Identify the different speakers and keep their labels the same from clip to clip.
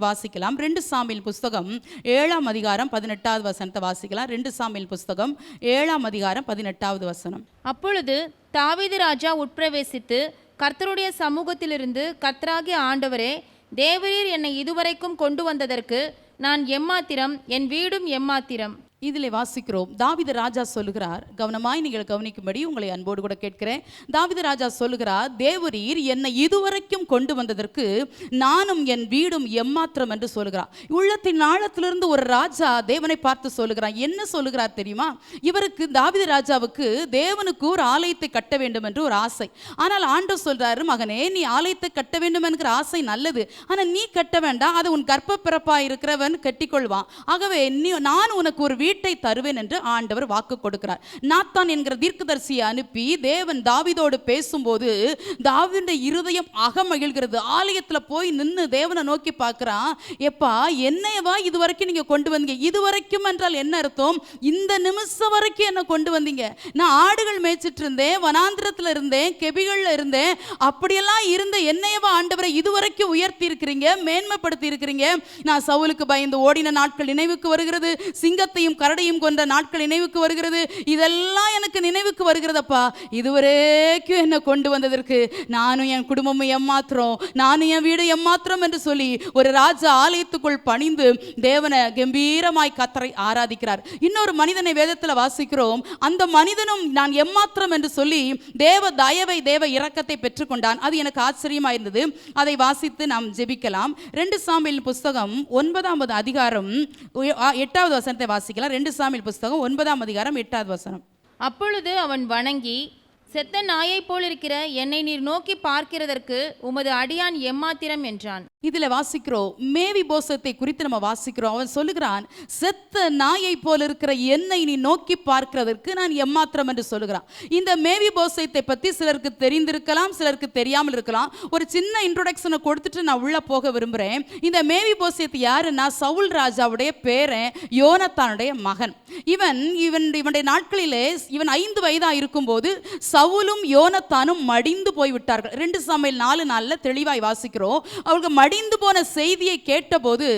Speaker 1: வாசிக்கலாம். 2 சாமுவேல் புஸ்தகம் 7ஆம் அதிகாரம் 18வது வசனத்தை வாசிக்கலாம். 2 சாமுவேல் புஸ்தகம் 7ஆம் அதிகாரம் 18வது வசனம்.
Speaker 2: அப்பொழுது தாவீது ராஜா உட்பிரவேசித்து கர்த்தருடைய சமூகத்திலிருந்து, கர்த்தராகிய ஆண்டவரே, தேவரீர் என்னை இதுவரைக்கும் கொண்டு வந்ததற்கு நான் எம்மாத்திரம், என் வீடும் எம்மாத்திரம்.
Speaker 1: இதிலே வாசிக்கிறோம். தாவீது ராஜா சொல்லுகிறார், கவனமாய் நீங்கள் கவனிக்கும்படி உங்களை அன்போடு கூட கேட்கிறேன். தாவீது ராஜா சொல்லுகிறார், தேவரீர் என்னை இதுவரைக்கும் கொண்டு வந்ததற்கு நானும் என் வீடும் எம்மாத்திரம் என்று சொல்லுகிறார். உள்ளத்தின் ஆழத்திலிருந்து ஒரு ராஜா தேவனை பார்த்து சொல்லுகிறார். என்ன சொல்லுகிறார் தெரியுமா? இவருக்கு, தாவீது ராஜாவுக்கு தேவனுக்கு ஒரு ஆலயத்தை கட்ட வேண்டும் என்று ஒரு ஆசை. ஆனால் ஆண்டவர் சொல்றாரு, மகனே, நீ ஆலயத்தை கட்ட வேண்டும் என்கிற ஆசை நல்லது, ஆனால் நீ கட்ட வேண்டாம், அது உன் கர்ப்ப பிறப்பாய் இருக்கிறவன் கட்டிக்கொள்வான். ஆகவே நான் உனக்கு ஒரு வீட்டை தருவேன் என்று ஆண்டவர் வாக்கு கொடுக்கிறார். நாத்தான் என்கிற தீர்க்கதரிசியை அனுப்பி தேவன் தாவீதோடு பேசும்போது தாவீதுடைய இருதயம் அகமகிழ்கிறது. ஆலயத்தில் போய் நின்று தேவனை நோக்கி பார்க்கிறான். எப்பா, என்னையவா இதுவரைக்கும் நீங்க கொண்டு வந்தீங்க? இதுவரைக்கும் என்றால் என்ன அர்த்தம்? இந்த நிமிஷம் வரைக்கும் என்ன கொண்டு வந்தீங்க. நான் ஆடுகள் மேய்ச்சிட்டு இருந்தேன், வனாந்திரத்தில் இருந்தேன், கெபிகள்ல இருந்தேன், அப்படியெல்லாம் இருந்த என்னையவா ஆண்டவரை இதுவரைக்கும் உயர்த்தி இருக்கிறீங்க, மேன்மைப்படுத்தி இருக்கிறீங்க. நான் சவுலுக்கு பயந்து ஓடின நாட்கள் நினைவுக்கு வருகிறது, சிங்கத்தையும் கரடையும் கொன்ற நாட்கள் நினைவுக்கு வருகிறது. இதெல்லாம் எனக்கு நினைவுக்கு வருகிறதப்பா. இதுவரைக்கும் என்ன கொண்டு வந்ததற்கு நானும் என் குடும்பமும் எம்மாத்திரம், நானும் என் வீடு எம்மாத்திரம் என்று சொல்லி ஒரு ராஜா ஆலயத்துக்குள் பணிந்து தேவனை கம்பீரமாய் கர்த்தரை ஆராதிக்கிறார். இன்னொரு மனிதனை வேதத்தில் வாசிக்கிறோம். அந்த மனிதனும் நான் எம்மாத்திரம் என்று சொல்லி தேவ தயவை, தேவ இரக்கத்தை பெற்றுக்கொண்டான். அது எனக்கு ஆச்சரியமா இருந்தது. அதை வாசித்து நாம் ஜெபிக்கலாம். 2 சாமுவேல் புஸ்தகம் 9ஆம் அதிகாரம் 8வது வசனத்தை வாசிக்கலாம். 2 சாமுவேல் புஸ்தகம் 9ஆம் அதிகாரம் 8வது வசனம்.
Speaker 2: அப்பொழுது அவன் வணங்கி, செத்த நாயை போல் இருக்கிற என்னை நீர் நோக்கி பார்க்கிறதற்கு உமது அடியான் எம்மாத்திரம் என்றான்.
Speaker 1: இதுல வாசிக்கிறோம், மேவி போசத்தை குறித்து நம்ம வாசிக்கிறோம். அவன் சொல்லுகிறான், செத்த நாயை போல் இருக்கிற என்னை நீ நோக்கி பார்க்கிறதற்கு நான் எம்மாத்திரம் என்று சொல்லுகிறான். இந்த மேவி போசத்தை பத்தி சிலருக்கு தெரிந்திருக்கலாம், சிலருக்கு தெரியாமல் இருக்கலாம். ஒரு சின்ன இன்ட்ரோடக்ஷனை கொடுத்துட்டு நான் உள்ள போக விரும்புகிறேன். இந்த மேவி போசத்தை யாருன்னா, சவுல் ராஜாவுடைய பேரன், யோனத்தானுடைய மகன். இவனுடைய நாட்களிலே இவன் 5 வயதா இருக்கும்போது சவுலும் யோனத்தானும் மடிந்து போய்விட்டார்கள். 2 சாமுவேல் 4:4 தெளிவாய் வாசிக்கிறோம். அவர்கள் மடிந்து போன செய்தியை கேட்டபோது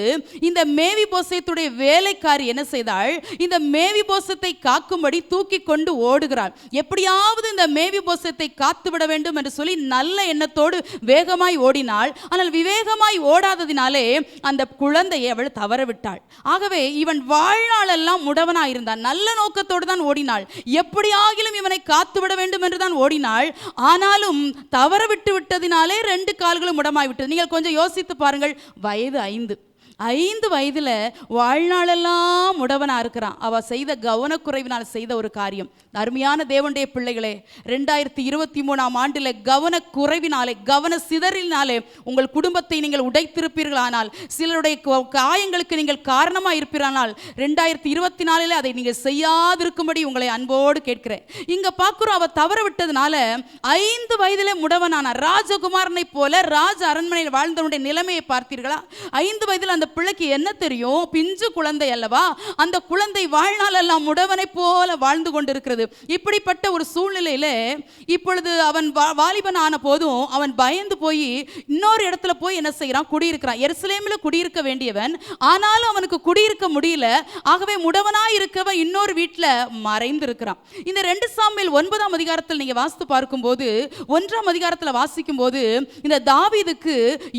Speaker 1: இந்த மேவி போசேத்துடைய வேலைக்காரி என்ன செய்தாள்? இந்த மேவி போசத்தை காக்கும்படி தூக்கி கொண்டு ஓடுகிறாள். எப்படியாவது இந்த மேவி போசத்தை காத்துவிட வேண்டும் என்று சொல்லி நல்ல எண்ணத்தோடு வேகமாய் ஓடினாள். ஆனால் விவேகமாய் ஓடாததினாலே அந்த குழந்தையை அவள் தவறவிட்டாள். ஆகவே இவன் வாழ்நாளெல்லாம் முடவனாய் இருந்தான். நல்ல நோக்கத்தோடு தான் ஓடினாள். எப்படியாகிலும் இவனை காத்துவிட வேண்டும் என்றுதான் ஓடினாள். ஆனாலும் தவற விட்டு விட்டதினாலே 2 கால்களும் முடமாய் விட்டது. நீங்கள் கொஞ்சம் யோசித்து பாருங்கள். வயது 5 வயதுல வாழ்நாளெல்லாம் முடவனா இருக்கிறான். அவ செய்த கவனக்குறைவினால் செய்த ஒரு காரியம். அருமையான தேவனுடைய பிள்ளைகளே, 2023ஆம் ஆண்டில் கவனக்குறைவினாலே, கவன சிதறினாலே உங்கள் குடும்பத்தை நீங்கள் உடைத்திருப்பீர்களானால், சிலருடைய காயங்களுக்கு நீங்கள் காரணமாக இருப்பீரானால், 2024 அதை நீங்கள் செய்யாதிருக்கும்படி உங்களை அன்போடு கேட்கிறேன். இங்க பார்க்கிறோம், அவ தவற விட்டதுனால 5 வயதிலே முடவனான ராஜகுமாரனை போல ராஜ அரண்மனையில் வாழ்ந்தவனுடைய நிலைமையை பார்த்தீர்களா? 5 வயதில் அந்த பிள்ளைக்கு என்ன தெரியும்? பிஞ்சு குழந்தை அல்லவா? அந்த குழந்தை வாழ்நாள் எல்லாம் முடவனை போல வாழ்ந்து கொண்டிருக்கிறது. இப்படிப்பட்ட ஒரு சூழ்நிலையில இப்பொழுது அவன் வாலிபன் ஆன போதும் அவன் பயந்து போய் இன்னொரு இடத்துல போய் என்ன செய்யறான்? குடியிருக்கிறான். எருசலேமில் குடியிருக்க வேண்டியவன், ஆனாலும் அவனுக்கு குடியிருக்க முடியல. ஆகவே முடவனாய் இருக்கவன் இன்னொரு வீட்டில் மறைந்து இருக்கிறான். இந்த 2 சாமுவேல் 9ஆம் அதிகாரத்தில் நீங்க வாசித்து பார்க்கும்போது, 1ஆம் அதிகாரத்தில் வாசிக்கும் போது இந்த தாவீதுக்கு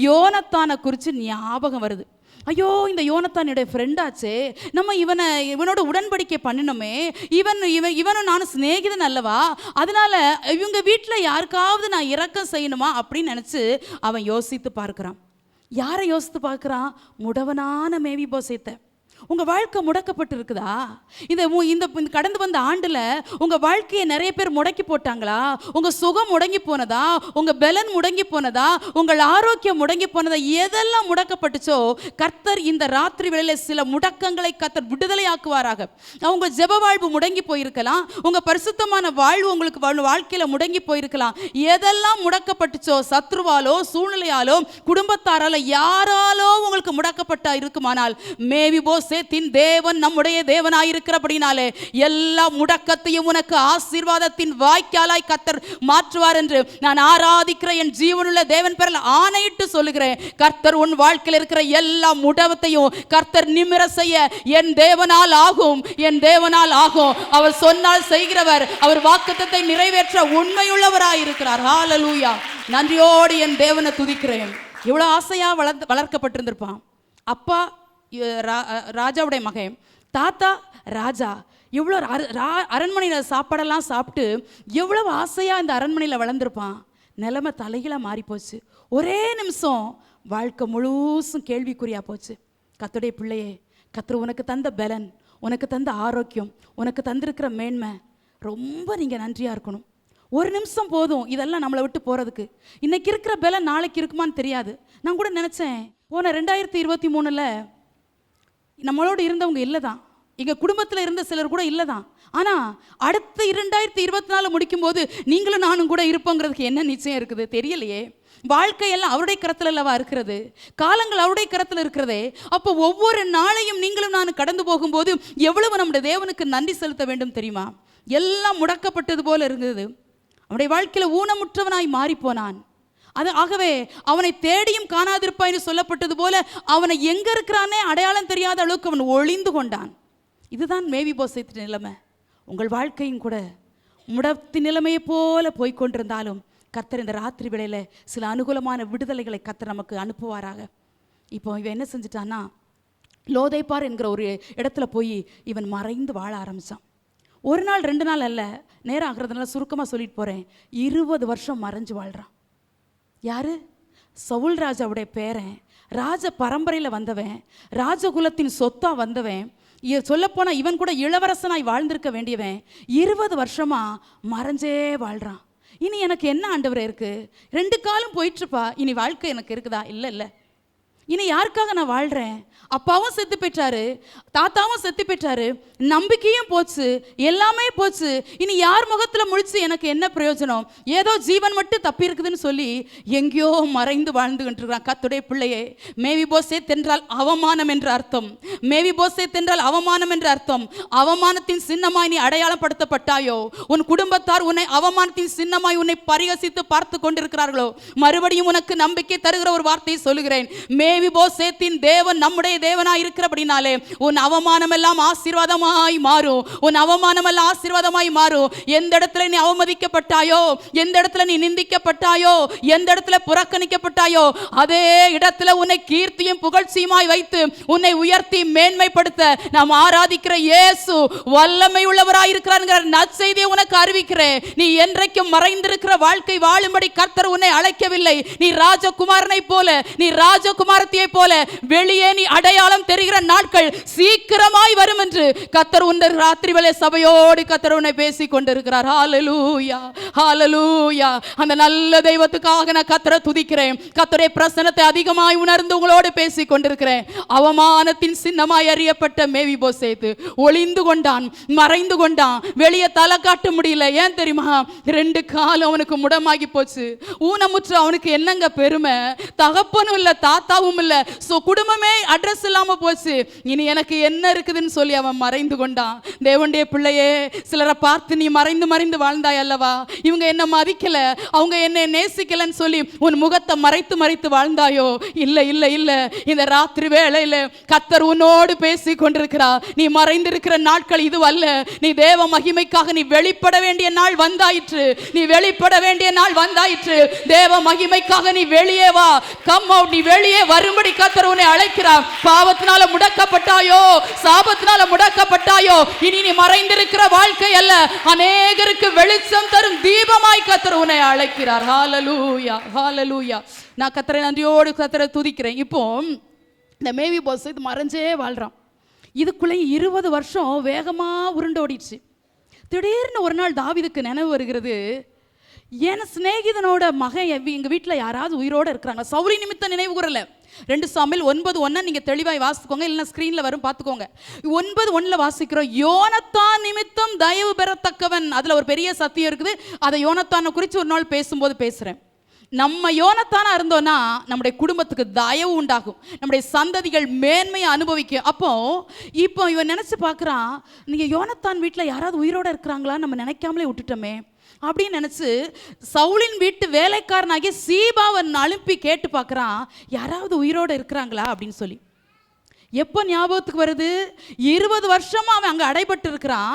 Speaker 1: யோனத்தானை குறித்து ஞாபகம் வருது. ஐயோ, இந்த யோனத்தானுடைய ஃப்ரெண்டாச்சே, நம்ம இவனோட உடன்படிக்கை பண்ணினோமே, இவனும் நானும் சிநேகிதன் அல்லவா, அதனால இவங்க வீட்டில் யாருக்காவது நான் இரக்கம் செய்யணுமா அப்படின்னு நினச்சி அவன் யோசித்து பார்க்குறான். யாரை யோசித்து பார்க்குறான்? முடவனான மேவி போசேத்தை. உங்கள் வாழ்க்கை முடக்கப்பட்டு இருக்குதா? இந்த கடந்து வந்த ஆண்டில் உங்கள் வாழ்க்கையை நிறைய பேர் முடக்கி போட்டாங்களா? உங்கள் சுகம் முடங்கி போனதா? உங்கள் பலன் முடங்கி போனதா? உங்கள் ஆரோக்கியம் முடங்கி போனதா? எதெல்லாம் முடக்கப்பட்டுச்சோ கர்த்தர் இந்த ராத்திரி வேளையில் சில முடக்கங்களை கர்த்தர் விடுதலை ஆக்குவாராக. உங்கள் ஜெப வாழ்வு முடங்கி போயிருக்கலாம், உங்கள் பரிசுத்தமான வாழ்வு உங்களுக்கு வாழ்க்கையில் முடங்கி போயிருக்கலாம். எதெல்லாம் முடக்கப்பட்டுச்சோ, சத்ருவாலோ, சூழ்நிலையாலோ, குடும்பத்தாராலோ, யாராலோ உங்களுக்கு முடக்கப்பட்ட இருக்குமானால், மேவி போஸ் மேவிபோசேத்தின் தேவன் நம்முடைய தேவனாயிருக்கிறபடினாலே எல்லா முடக்கத்தையும் உனக்கு ஆசீர்வாதத்தின் வாய்க்காலாய் கர்த்தர் மாற்றுவார் என்று நான் ஆராதிக்கிற என் ஜீவனுள்ள தேவன் பேரில் ஆணையிட்டு சொல்லுகிறேன். கர்த்தர் உன் வாழ்க்கையில் இருக்கிற எல்லா முடவத்தையும் கர்த்தர் நிமிர செய்ய என் தேவனால் ஆகும், என் தேவனால் ஆகும். அவர் சொன்னால் செய்கிறவர், அவர் வாக்குத்தத்தை நிறைவேற்ற உண்மையுள்ளவராயிருக்கிறார். ஹல்லேலூயா. நன்றியோடு என் தேவனை துதிக்கிறேன். இவ்வளவு ஆசையா வளர்க்கப்பட்டிருந்திருப்பான். அப்பா ராஜாவுடைய மகன், தாத்தா ராஜா, எவ்வளோ அரண்மனையில் சாப்பாடெல்லாம் சாப்பிட்டு எவ்வளவு ஆசையா இந்த அரண்மனையில் வளர்ந்துருப்பான். நிலைமை தலைகீழாக மாறி போச்சு. ஒரே நிமிஷம் வாழ்க்கை முழுசும் கேள்விக்குறியா போச்சு. கர்த்தருடைய பிள்ளையே, கர்த்தர் உனக்கு தந்த பலன், உனக்கு தந்த ஆரோக்கியம், உனக்கு தந்திருக்கிற மேன்மை ரொம்ப நீங்கள் நன்றியாக இருக்கணும். ஒரு நிமிஷம் போதும் இதெல்லாம் நம்மளை விட்டு போகிறதுக்கு. இன்னைக்கு இருக்கிற பலன் நாளைக்கு இருக்குமான்னு தெரியாது. நான் கூட நினச்சேன், போன 2023 நம்மளோடு இருந்தவங்க இல்லை தான், எங்கள் குடும்பத்தில் இருந்த சிலர் கூட இல்லை தான். ஆனால் அடுத்த 2024 முடிக்கும்போது நீங்களும் நானும் கூட இருப்போங்கிறதுக்கு என்ன நிச்சயம் இருக்குது தெரியலையே. வாழ்க்கையெல்லாம் அவருடைய கரத்தில் அல்லவா இருக்கிறது, காலங்கள் அவருடைய கரத்தில் இருக்கிறதே. அப்போ ஒவ்வொரு நாளையும் நீங்களும் நானும் கடந்து போகும்போது எவ்வளவு நம்முடைய தேவனுக்கு நன்றி செலுத்த வேண்டும் தெரியுமா? எல்லாம் முடக்கப்பட்டது போல இருந்தது. அவனுடைய வாழ்க்கையில் ஊனமுற்றவனாய் மாறிப்போனான். அது ஆகவே அவனை தேடியும் காணாதிருப்பாய் என்று சொல்லப்பட்டது போல அவனை எங்க இருக்கிறானே அடையாளம் தெரியாத அளவுக்கு அவன் ஒளிந்து கொண்டான். இதுதான் மேவிபோசேத்தின் நிலைமை. உங்கள் வாழ்க்கையும் கூட முடத்தின் நிலைமையை போல போய்கொண்டிருந்தாலும் கர்த்தர் இந்த ராத்திரி வேளையில் சில அனுகூலமான விடுதலைகளை கர்த்தர் நமக்கு அனுப்புவாராக. இப்போ இவன் என்ன செஞ்சிட்டான்னா, லோதைப்பார் என்கிற ஒரு இடத்துல போய் இவன் மறைந்து வாழ ஆரம்பித்தான். ஒரு நாள் 2 நாள் அல்ல, நேரம் ஆகிறதுனால சுருக்கமாக சொல்லிட்டு போகிறேன். 20 வருஷம் மறைஞ்சு வாழ்கிறான். யாரு? சவுல் ராஜாவுடைய பேரன், ராஜ பரம்பரையில் வந்தவன், ராஜகுலத்தின் சொத்தா வந்தவன், சொல்லப்போனால் இவன் கூட இளவரசனாய் வாழ்ந்திருக்க வேண்டியவன் 20 வருஷமா மறைஞ்சே வாழ்கிறான். இனி எனக்கு என்ன ஆண்டவரே இருக்கு? 2 காலம் போயிட்டுருப்பா, இனி வாழ்க்கை எனக்கு இருக்குதா? இல்லை. இனி யாருக்காக நான் வாழ்கிறேன்? அப்பாவும் செத்து போயிட்டாரு, தாத்தாவும் செத்து போயிட்டாரு, நம்பிக்கையும் போச்சு, எல்லாமே போச்சு. இனி யார் முகத்தில் முழிச்சு எனக்கு என்ன பிரயோஜனம்? ஏதோ ஜீவன் மட்டும் தப்பி இருக்குதுன்னு சொல்லி எங்கேயோ மறைந்து வாழ்ந்துகிட்டு இருக்கிறான். கர்த்தருடைய பிள்ளையே, மேவிபோசேத் என்றால் அவமானம் என்ற அர்த்தம். மேவிபோசேத் என்றால் அவமானம் என்ற அர்த்தம். அவமானத்தின் சின்னமாய் நீ அடையாளப்படுத்தப்பட்டாயோ, உன் குடும்பத்தார் உன்னை அவமானத்தின் சின்னமாய் உன்னை பரிகசித்து பார்த்து கொண்டிருக்கிறார்களோ, மறுபடியும் உனக்கு நம்பிக்கை தருகிற ஒரு வார்த்தையை சொல்லுகிறேன். மேவிபோசேத்தின் தேவன் நம்முடைய தேவனாய் இருக்கிறபடினாலே உன் அவமானம் எல்லாம் ஆசீர்வாதமாய் மாறும். உன் அவமானம் எல்லாம் ஆசீர்வாதமாய் மாறும். எந்த இடத்துல நீ அவமதிக்கப்பட்டாயோ, எந்த இடத்துல நீ நிந்திக்கப்பட்டாயோ, எந்த இடத்துல புறக்கணிக்கப்பட்டாயோ, அதே இடத்துல உன்னை கீர்த்தியும் புகழ்ச்சியுமாய் வைத்து உன்னை உயர்த்தி மேன்மைப்படுத்த நாம் ஆராதிக்கிற இயேசு வல்லமை உள்ளவராய் இருக்கிறார் நற்செய்தியை உனக்கு அறிவிக்கிறேன். நீ என்றைக்கும் மறைந்திருக்கிற வாழ்க்கை வாழும்படி கர்த்தர் உன்னை அழைக்கவில்லை. நீ ராஜகுமாரனை போல, நீ ராஜகுமாரத்தியை போல வெளியே நீ அடையாளம் தெரிகிற நாட்கள் சீக்கிரமாய் வரும் என்று கர்த்தர் உன் ராத்திரி வேளை சபையோடு கர்த்தர் உன்னை பேசிக் கொண்டிருக்கிறார். ஹல்லேலூயா, ஹல்லேலூயா. அந்த நல்ல தெய்வத்துக்காக நான் கர்த்தரை துதிக்கிறேன். கர்த்தருடைய பிரசன்னத்தை அதிகமாய் உணர்ந்து உங்களோடு பேசிக் கொண்டிருக்கிறேன். அவமானத்தின் சின்னமாய் அறியப்பட்ட மேவிபோசேத் ஒளிந்து கொண்டான், மறைந்து கொண்டான். வெளியே தலை காட்ட முடியல. ஏன் தெரியுமா? 2 காலம் அவனுக்கு முடமாகி போச்சு. ஊனமுற்ற அவனுக்கு என்னங்க பெருமை? தகப்பனும் இல்லை, தாத்தாவும் இல்லை, குடும்பமே அட்ரஸ் இல்லாம போச்சு. இனி எனக்கு என்ன இருக்குதுன்னு சொல்லி அவன் மறைந்து கொண்டான். தேவனுடைய பிள்ளையே, சிலரை பார்த்து நீ மறைந்து மறைந்து வாழ்ந்தாய் அல்லவா? இவங்க என்ன மதிக்கல, அவங்க என்ன நேசிக்கலன்னு சொல்லி உன் முகத்தை மறைத்து மறைத்து வாழ்ந்தாயோ? இல்லை இல்லை இல்லை. இந்த ராத்திரி வேளையில கர்த்தர் உன்னோடு பேசி கொண்டிருக்கிறார். நீ மறைந்திருக்கிற நாட்கள் இது அல்ல. நீ தேவ மகிமைக்காக நீ வெளிப்பட வேண்டிய நாள் வந்தாயிற்று. நீ வெளிப்பட வேண்டிய நாள் வந்தாயிற்று. தேவ மகிமைக்காக நீ வெளியே வா. Come out. நீ வெளியே வரும்படி கர்த்தர் உன்னை அழைக்கிறார். பாவத்தினால முடக்கப்பட்டாயோ, சாபத்தினால முடக்கப்பட்டாயோ, இனி நீ மறைந்திருக்கிற வாழ்க்கை அல்ல, அநேகருக்கு வெளிச்சம் தரும் தீபமாய் கர்த்தர் உன்னை அழைக்கிறார். ஹல்லேலூயா, ஹல்லேலூயா. நான் கர்த்தரை நன்றியோடு கர்த்தரை துதிக்கிறேன். இப்போ இந்த மேவிபோசேத் மறைஞ்சே வாழ்றான். இதுக்குள்ளே 20 வருஷம் வேகமா உருண்டோடிடுச்சு. திடீர்னு ஒரு நாள் தாவீதுக்கு நினைவு வருகிறது, என் சிநேகிதனோட மகன் எங்கள் வீட்டில் யாராவது உயிரோடு இருக்கிறாங்க. சவுரி நிமித்தம் நினைவு கூறல. 2 சாமுவேல் 9:1 நீங்கள் தெளிவாய் வாசிக்கோங்க, இல்லைன்னா ஸ்க்ரீனில் வரும் பார்த்துக்கோங்க. 9:1 வாசிக்கிறோம், யோனத்தான் நிமித்தம் தயவு பெறத்தக்கவன். அதில் ஒரு பெரிய சத்தியம் இருக்குது. அதை யோனத்தானை குறித்து ஒரு நாள் பேசும்போது பேசுகிறேன். நம்ம யோனத்தானா இருந்தோம்னா நம்முடைய குடும்பத்துக்கு தயவு உண்டாகும், நம்முடைய சந்ததிகள் மேன்மையை அனுபவிக்கும். இப்போ இவன் நினைச்சு பார்க்குறான், நீங்க யோனத்தான் வீட்டில் யாராவது உயிரோட இருக்கிறாங்களான்னு நம்ம நினைக்காமலே விட்டுட்டோமே அப்படின்னு நினைச்சு சவுலின் வீட்டு வேலைக்காரனாகிய சீபாவன் அனுப்பி கேட்டு பார்க்குறான், யாராவது உயிரோட இருக்கிறாங்களா அப்படின்னு சொல்லி. எப்போ ஞாபகத்துக்கு வருது? 20 வருஷமா அவன் அங்கே அடைபட்டு இருக்கிறான்.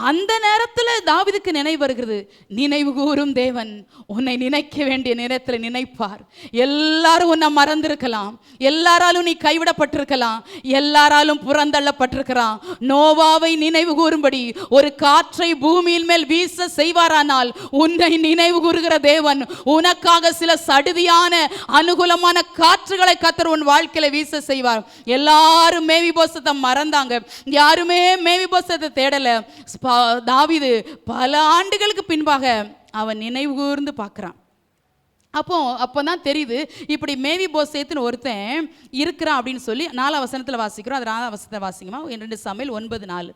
Speaker 1: அந்த நேரத்தில் தாவீதுக்கு நினைவு வருகிறது, நினைவு கூறும் தேவன் உன்னை நினைக்க வேண்டிய நேரத்தில் நினைப்பார். எல்லாரும் உன்னை மறந்திருக்கலாம், எல்லாராலும் நீ கைவிடப்பட்டிருக்கலாம், எல்லாராலும் புறந்தள்ளப்பட்டிருக்கிறான். நோவாவை நினைவு கூறும்படி ஒரு காற்றை பூமியின் மேல் வீச செய்வாரானால் உன்னை நினைவு கூறுகிற தேவன் உனக்காக சில சடுதியான அனுகூலமான காற்றுகளை கர்த்தர் உன் வாழ்க்கையில வீச செய்வார். எல்லாரும் மேவிபோசத்தை மறந்தாங்க, யாருமே மேவிபோசத்தை தேடல. தாவீது பல ஆண்டுகளுக்கு பின்பாக அவன் நினைவு கூர்ந்து பார்க்கிறான். அப்போதான் தெரியுது, இப்படி மேவிபோசேத்துன்னு ஒருத்தன் இருக்கிறான் அப்படின்னு சொல்லி 4ஆம் வசனத்தில் வாசிக்கிறோம். அது 4ஆம் வசனத்தை வாசிக்குமா? 2 சாமுவேல் 9:4.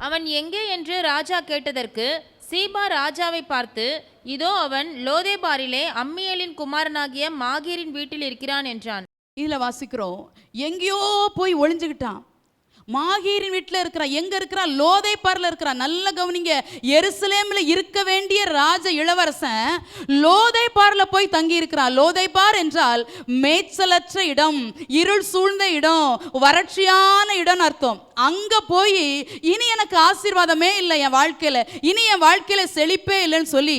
Speaker 2: அவன் எங்கே என்று ராஜா கேட்டதற்கு சீபா ராஜாவை பார்த்து, இதோ அவன் லோதேபாரிலே அம்மியேலின் குமாரனாகிய மாகீரின் வீட்டில் இருக்கிறான் என்றான்.
Speaker 1: இதில் வாசிக்கிறோம், எங்கேயோ போய் ஒளிஞ்சுக்கிட்டான். மாகீரின் வீட்டில் இருக்கிறான். எங்க இருக்கிறான்? லோதேபாரில் இருக்கிறான். நல்ல கவனிங்க, எருசலேமில் இருக்க வேண்டிய ராஜ இளவரசன் லோதேபாரில் போய் தங்கி இருக்கிறான். லோதேபார் என்றால் மேய்ச்சலற்ற இடம், இருள் சூழ்ந்த இடம், வறட்சியான இடம் அர்த்தம். அங்க போய் இனி எனக்கு ஆசீர்வாதமே இல்லை என் வாழ்க்கையில, இனி என் வாழ்க்கையில செழிப்பே இல்லைன்னு சொல்லி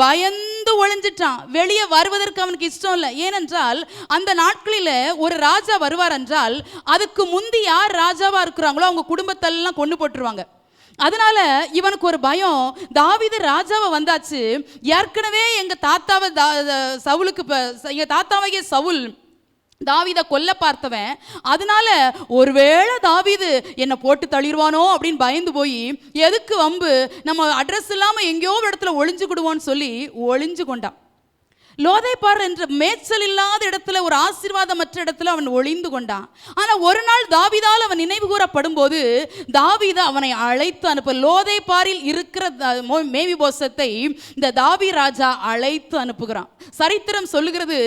Speaker 1: பயந்து ஒளிஞ்சிட்டான். வெளியே வருவதற்கு அவனுக்கு இஷ்டம் இல்லை. ஏனென்றால் அந்த நாட்களில் ஒரு ராஜா வருவார் என்றால் அதுக்கு முந்தி யார் ராஜாவா இருக்கிறாங்களோ அவங்க குடும்பத்தெல்லாம் கொண்டு போட்டுருவாங்க. அதனால இவனுக்கு ஒரு பயம், தாவீது ராஜாவை வந்தாச்சு, ஏற்கனவே எங்க தாத்தாவை சவுலுக்கு எங்க தாத்தாவையே சவுல் தாவீதை கொல்ல பார்த்தவன், அதனால ஒருவேளை தாவீது என்னை போட்டு தள்ளிடுவானோ அப்படின்னு பயந்து போய் எதுக்கு வம்பு, நம்ம அட்ரஸ் இல்லாமல் எங்கேயோ ஒரு இடத்துல ஒளிஞ்சுக்கிடுவோன்னு சொல்லி ஒளிஞ்சு கொண்டான். லோதேபார் என்ற மேய்ச்சல் இல்லாத இடத்துல, ஒரு ஆசீர்வாதமற்ற இடத்துல அவன் ஒளிந்து கொண்டான். ஆனால் ஒரு நாள் தாவீதால் அவன் நினைவு கூறப்படும் போது தாவீது அவனை அழைத்து அனுப்ப, லோதேபாரில் இருக்கிற மேவிபோசத்தை இந்த தாவீது ராஜா அழைத்து அனுப்புகிறான். சரித்திரம் சொல்லுகிறது,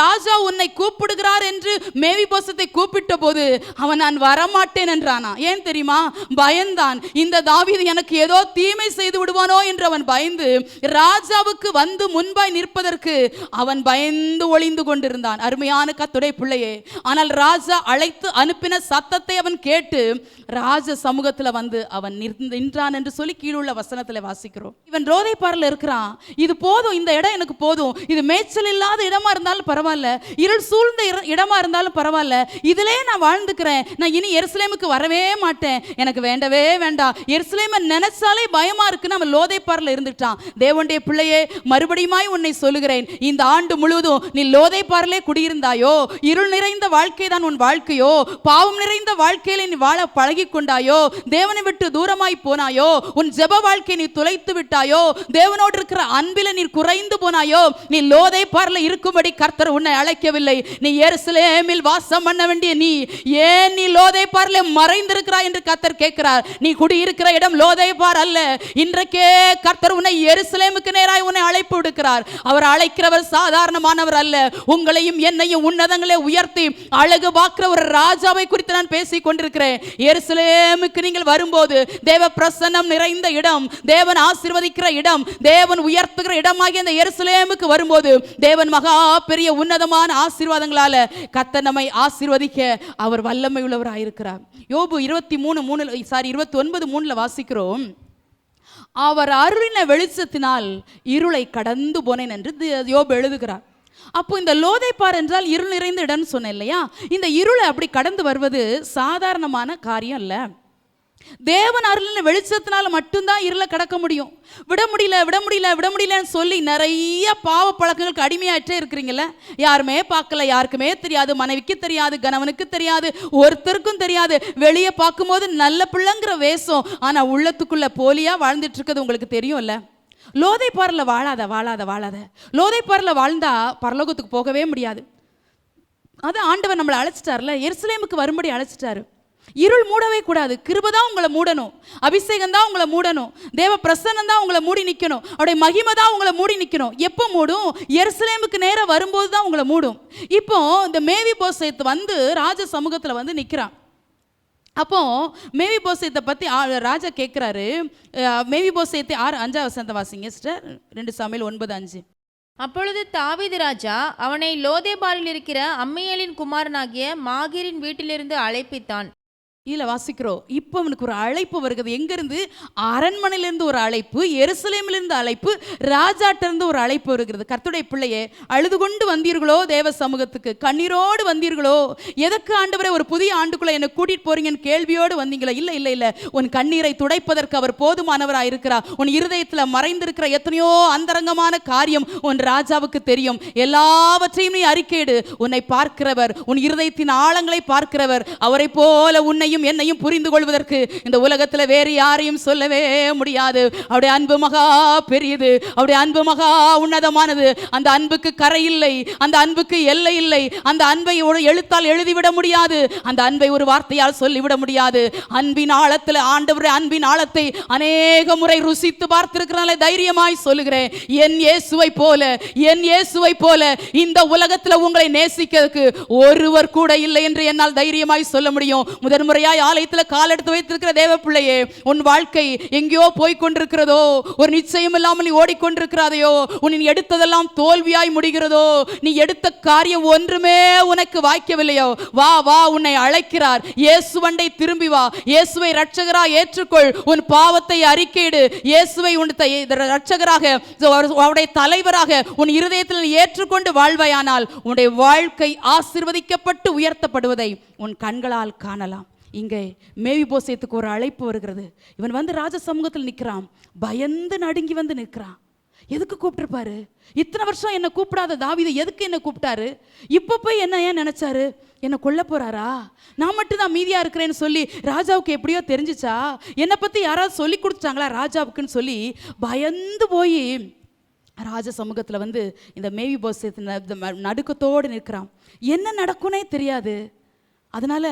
Speaker 1: ராஜா உன்னை கூப்பிடுகிறார் என்று மேவிபோசத்தை கூப்பிட்ட போது அவன் நான் வரமாட்டேன் என்றானா. ஏன் தெரியுமா? பயந்தான். இந்த தாவீது எனக்கு ஏதோ தீமை செய்து விடுவானோ என்று அவன் பயந்து ராஜாவுக்கு வந்து முன்பாய் நிற்பதற்கு அவன் பயந்து ஒளிந்து கொண்டிருந்தான். அருமையான கர்த்தருடைய பிள்ளையே, ஆனால் ராஜா அழைத்து அனுப்பின சத்தத்தை அவன் கேட்டு ராஜ சமூகத்தில் வந்து அவன் நின்றான் என்று சொல்லி கீழுள்ள வசனத்தில் வாசிக்கிறோம். இவன் லோதேபாரில் இருக்கிறான். இது போதும், இந்த இடம் எனக்கு போதும், இது மேய்ச்சல் இல்லாத இடமா இருந்தாலும் பரவாயில்ல, இருள் சூழ்ந்த இடமா இருந்தாலும் பரவாயில்ல, இதிலே நான் வாழ்ந்துக்கிறேன், நான் இனி எருசலேமுக்கு வரவே மாட்டேன், எனக்கு வேண்டவே வேண்டாம், எருசலேமை நினைச்சாலே பயமா இருக்குன்னு அவன் லோதேபாரில் இருந்துட்டான். தேவனுடைய பிள்ளையே, மறுபடியுமாய் உன்னை சொல்லுகிறேன், இந்த ஆண்டு முழுவதும் நீ லோதேபாரிலே குடியிருந்தாயோ, இருள் நிறைந்த வாழ்க்கை தான் உன் வாழ்க்கையோ, பாவம் நிறைந்த வாழ்க்கையில நீ வாழ பழகி கொண்டாயோ, தேவனை விட்டு தூரமாய் போனாயோ, உன் ஜெப வாழ்க்கை நீ துளைத்து விட்டாயோ, தேவனோடு இருக்கிற அன்பில நீ குறைந்து போனாயோ, நீ லோதேபாரில் இருக்கும்படி கர்த்தர் உன்னை அழைக்கவில்லை. நீ எருசலேமில் வாசம் பண்ண வேண்டிய நீ ஏன் நீ லோதேபாரில் மறைந்திருக்கிறாய் என்று கர்த்தர் கேட்கிறார். நீ குடியிருக்கிற இடம் லோதேபார் அல்ல. இன்றைக்கே கர்த்தர் உன்னை எருசலேமுக்கு நேராய் உன்னை அழைப்பு விடுக்கிறார். அவர் அழைக்கிறவர் சாதாரணமானவர் அல்ல. உங்களையும் என்னையும் உன்னதங்களே உயர்த்தி அழகு பார்க்கிற ஒரு ராஜாவை குறித்து நான் பேசிக் கொண்டிருக்கிறேன். எருசலேமுக்கு நீங்கள் வரும்போது தேவ பிரசன்னம் நிறைந்த இடம், தேவன் ஆசீர்வதிக்கிற இடம், தேவன் உயர்த்துகிற இடமாகிய இந்த எருசலேமுக்கு வரும்போது தேவன் மகா பெரிய உன்னதமான ஆசீர்வாதங்களால கர்த்தர் நம்மை ஆசீர்வதிக்க அவர் வல்லமை உள்ளவராயிருக்கிறார். யோபு 29:3 வாசிக்கிறோம், அவர் அருளின வெளிச்சத்தினால் இருளை கடந்து போனேன் என்று யோபு எழுதுகிறார். அப்போ இந்த லோதேபார் என்றால் இருள் நிறைந்த இடம்னு சொன்னேன் இல்லையா? இந்த இருளை அப்படி கடந்து வருவது சாதாரணமான காரியம் இல்லை. தேவன் அருளின வெளிச்சத்தினால மட்டும்தான் இருளை கடக்க முடியும். விட முடியலன்னு சொல்லி நிறைய பாவ பழக்கங்களுக்கு அடிமையாயிட்டே இருக்கிறீங்கள. யாருமே பார்க்கல, யாருக்குமே தெரியாது, மனைவிக்கு தெரியாது, கணவனுக்கு தெரியாது, ஒருத்தருக்கும் தெரியாது. வெளியே பார்க்கும்போது நல்ல பிள்ளைங்கிற வேஷம், ஆனா உள்ளத்துக்குள்ள போலியா வாழ்ந்துட்டு இருக்கிறது உங்களுக்கு தெரியும்ல. லோதேபாரில் வாழாத. லோதேபாரில் வாழ்ந்தா பரலோகத்துக்கு போகவே முடியாது. அது ஆண்டவர் நம்மளை அழைச்சிட்டார்ல, எருசலேமுக்கு வரும்படி அழைச்சிட்டாரு. இருள் மூடவே கூடாது. கிருபை தான் உங்களை மூடணும், அபிஷேகம் தான் உங்களை மூடணும், தேவ பிரசன்னம் தான் உங்களை மூடி நிற்கணும், அவருடைய மகிமை தான் உங்களை மூடி நிற்கணும். எப்போ மூடும்? எருசலேமுக்கு நேரம் வரும்போது தான் உங்களை மூடும். இப்போ இந்த மேவிபோசேத் வந்து ராஜ சமூகத்தில் வந்து நிற்கிறான். அப்போ மேவிபோசேத்தை பற்றி ராஜா கேட்குறாரு. மேவிபோசேத்தை 5 வசனத்தை வாசிங்க சிஸ்டர். 2 சாமுவேல் 9:5.
Speaker 2: அப்பொழுது தாவீது ராஜா அவனை லோதேபாரில் இருக்கிற அம்மியேலின் குமாரனாகிய மாகீரின் வீட்டிலிருந்து அழைப்பித்தான்.
Speaker 1: இதில் வாசிக்கிறோம். இப்போ அவனுக்கு ஒரு அழைப்பு வருகிறது. எங்கேருந்து? அரண்மனையிலிருந்து ஒரு அழைப்பு, எருசலேமிலிருந்து அழைப்பு, ராஜாட்டிருந்து ஒரு அழைப்பு வருகிறது. கர்த்தருடைய பிள்ளையே, அழுது கொண்டு வந்தீர்களோ தேவ சமூகத்துக்கு? கண்ணீரோடு வந்தீர்களோ? எதற்கு ஆண்டவரே ஒரு புதிய ஆண்டுக்குள்ளே என்னை கூட்டிகிட்டு போறீங்கன்னு கேள்வியோடு வந்தீங்களா? இல்லை இல்லை இல்லை, உன் கண்ணீரை துடைப்பதற்கு அவர் போதுமானவராக இருக்கிறார். உன் இருதயத்தில் மறைந்திருக்கிற எத்தனையோ அந்தரங்கமான காரியம் உன் ராஜாவுக்கு தெரியும். எல்லாவற்றையும் நீ அறிக்கையிடு. உன்னை பார்க்கிறவர், உன் இருதயத்தின் ஆழங்களை பார்க்கிறவர். அவரை போல உன்னை என்னையும் புரிந்து கொள்வதற்கு இந்த உலகத்தில் வேறு யாரையும் சொல்லவே முடியாது. அவருடைய அன்பு மகா பெரியது, அவருடைய அன்பு மகா உன்னதமானது. அந்த அன்புக்கு கரை இல்லை, அந்த அன்புக்கு எல்லை இல்லை. அந்த அன்பை ஒரு எழுத்தால் எழுதிவிட முடியாது, அந்த அன்பை ஒரு வார்த்தையால் சொல்லிவிட முடியாது. அன்பின் ஆழத்தில், ஆண்டவருடைய அன்பின் ஆழத்தை அநேக முறை ருசித்து பார்த்திருக்கிறனால தைரியமாய் சொல்லுகிறேன், என் இயேசுவை போல, என் இயேசுவை போல இந்த உலகத்தில் உங்களை நேசிக்கிறதுக்கு ஒருவர் கூட இல்லை என்று என்னால் தைரியமாய் சொல்ல முடியும். முதன்முறையாய் ஆலயத்தில் கால் எடுத்து வைத்திருக்கிற தேவ பிள்ளையே, உன் வாழ்க்கை எங்கேயோ போய்கொண்டிருக்கிறதோ, ஒரு நிச்சயம் இல்லாமல் நீ ஓடிக்கொண்டிருக்கிறாதையோ, உன் எடுத்ததெல்லாம் தோல்வியாய் முடிகிறதோ, நீ எடுத்த காரியம் ஒன்றுமே உனக்கு வாய்க்கவில்லையோ, வா வா, உன்னை அழைக்கிறார். இயேசுவண்டை திரும்பி வா, இயேசுவை இரட்சகராக ஏற்றுக்கொள், உன் பாவத்தை அறிக்கையிடு, இயேசுவை உன் இரட்சகராக, அவருடைய தலைவராக உன் இருதயத்தில் ஏற்றுக்கொண்டு வாழ்வாயானால் உன்னுடைய வாழ்க்கை ஆசீர்வதிக்கப்பட்டு உயர்த்தப்படுவதை உன் கண்களால் காணலாம். இங்கே மேவிபோசேத்துக்கு ஒரு அழைப்பு வருகிறது. இவன் வந்து ராஜ சமூகத்தில் நிற்கிறான், பயந்து நடுங்கி வந்து நிற்கிறான். எதுக்கு கூப்பிட்டுருப்பாரு? இத்தனை வருஷம் என்னை கூப்பிடாத தாவீது எதுக்கு என்னை கூப்பிட்டாரு? இப்போ போய் என்ன ஏன் நினைச்சாரு? என்னை கொல்ல போறாரா? நான் மட்டும் தான் மீதியா இருக்கிறேன்னு சொல்லி ராஜாவுக்கு எப்படியோ தெரிஞ்சிச்சா? என்னை பற்றி யாராவது சொல்லி கொடுத்தாங்களா ராஜாவுக்குன்னு சொல்லி பயந்து போய் ராஜ சமூகத்தில் வந்து இந்த மேவிபோசேத் நடுக்கத்தோடு நிற்கிறான். என்ன நடக்கும்னே தெரியாது. அதனால